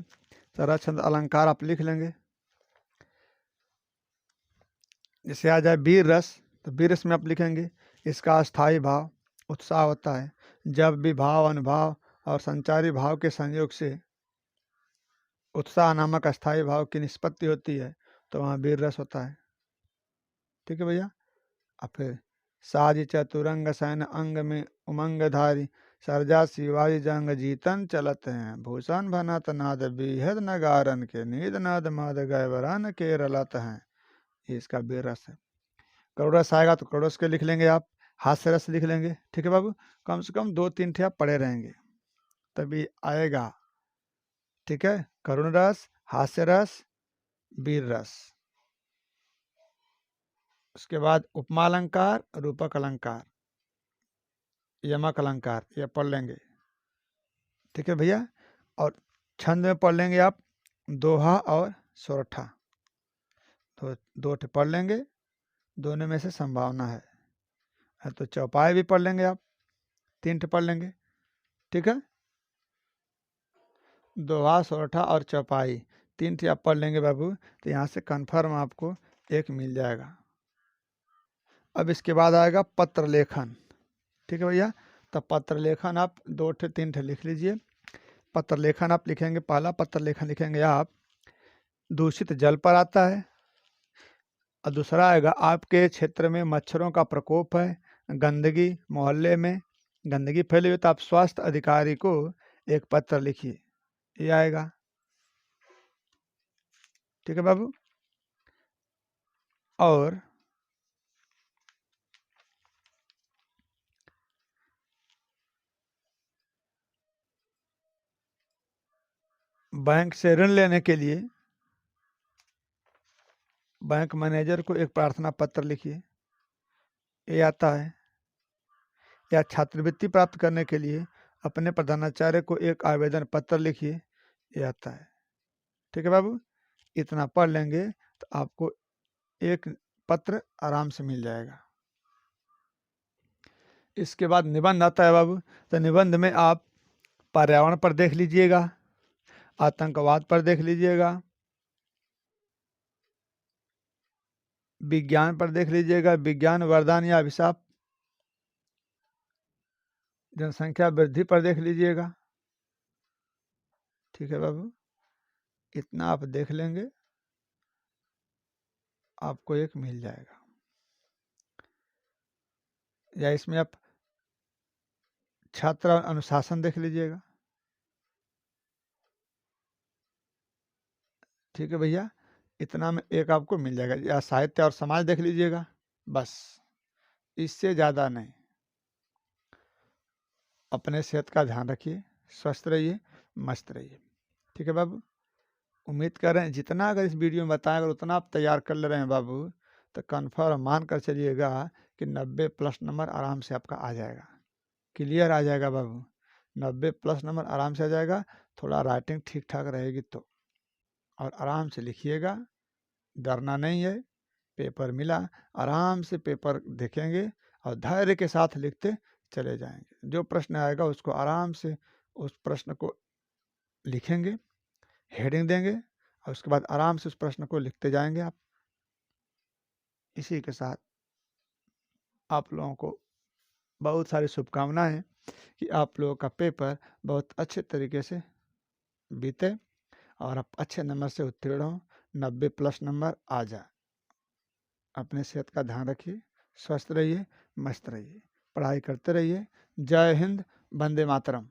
तो रस छंद अलंकार आप लिख लेंगे। जैसे आ जाए वीर रस तो वीर रस में आप लिखेंगे इसका स्थायी भाव उत्साह होता है। जब भी भाव, अनुभाव और संचारी भाव के संयोग से उत्साह नामक अस्थायी भाव की निष्पत्ति होती है तो वहाँ वीर रस होता है। ठीक है भैया। अब फिर साज चतुरंग सैन अंग में उमंगधारी सरजा शिवाजी जंग जीतन चलत हैं भूषण भनत नाद बीहद नगारन के नीद नाद माद गैवरन के रलत हैं। ये इसका वीर रस है। करुण रस आएगा तो करुण रस के लिख लेंगे आप, हास्य रस लिख लेंगे। ठीक है बाबू, कम से कम 2-3 ठे आप पढ़े रहेंगे तभी आएगा। ठीक है, करुण रस, हास्य रस, वीर रस। उसके बाद उपमा अलंकार, रूपक अलंकार, यमक अलंकार, ये पढ़ लेंगे। ठीक है भैया। और छंद में पढ़ लेंगे आप दोहा और सोरठा, तो 2 ठे पढ़ लेंगे, दोनों में से संभावना है। तो चौपाई भी पढ़ लेंगे आप, 3 ठे पढ़ लेंगे। ठीक है, दोहा, सोरठा और चौपाई 3 ठे आप पढ़ लेंगे बाबू, तो यहाँ से कन्फर्म आपको 1 मिल जाएगा। अब इसके बाद आएगा पत्र लेखन। ठीक है भैया, तो पत्र लेखन आप 2-3 ठे लिख लीजिए। पत्र लेखन आप लिखेंगे, पहला पत्र लेखन लिखेंगे आप दूषित जल पर आता है। और दूसरा आएगा आपके क्षेत्र में मच्छरों का प्रकोप है, गंदगी मोहल्ले में गंदगी फैली हुई, तो आप स्वास्थ्य अधिकारी को एक पत्र लिखिए, ये आएगा। ठीक है बाबू। और बैंक से ऋण लेने के लिए बैंक मैनेजर को एक प्रार्थना पत्र लिखिए, ये आता है। या छात्रवृत्ति प्राप्त करने के लिए अपने प्रधानाचार्य को एक आवेदन पत्र लिखिए, ये आता है। ठीक है बाबू, इतना पढ़ लेंगे तो आपको एक पत्र आराम से मिल जाएगा। इसके बाद निबंध आता है बाबू, तो निबंध में आप पर्यावरण पर देख लीजिएगा, आतंकवाद पर देख लीजिएगा, विज्ञान पर देख लीजिएगा, विज्ञान वरदान या अभिशाप, जनसंख्या वृद्धि पर देख लीजिएगा। ठीक है बाबू, इतना आप देख लेंगे, आपको 1 मिल जाएगा। या इसमें आप छात्र अनुशासन देख लीजिएगा। ठीक है भैया, इतना में 1 आपको मिल जाएगा। या साहित्य और समाज देख लीजिएगा, बस, इससे ज़्यादा नहीं। अपने सेहत का ध्यान रखिए, स्वस्थ रहिए, मस्त रहिए। ठीक है बाबू, उम्मीद कर रहे हैं जितना अगर इस वीडियो में बताएं, अगर उतना आप तैयार कर ले रहे हैं बाबू, तो कन्फर्म मान कर चलिएगा कि 90+ नंबर आराम से आपका आ जाएगा, क्लियर आ जाएगा बाबू। 90+ नंबर आराम से आ जाएगा। थोड़ा राइटिंग ठीक ठाक रहेगी तो, और आराम से लिखिएगा, डरना नहीं है। पेपर मिला, आराम से पेपर देखेंगे और धैर्य के साथ लिखते चले जाएंगे। जो प्रश्न आएगा उसको आराम से उस प्रश्न को लिखेंगे, हेडिंग देंगे और उसके बाद आराम से उस प्रश्न को लिखते जाएंगे आप। इसी के साथ आप लोगों को बहुत सारी शुभकामनाएं कि आप लोगों का पेपर बहुत अच्छे तरीके से बीते और आप अच्छे नंबर से उत्तीर्ण हो, 90+ नंबर आ जाए। अपने सेहत का ध्यान रखिए, स्वस्थ रहिए, मस्त रहिए, पढ़ाई करते रहिए। जय हिंद, वंदे मातरम।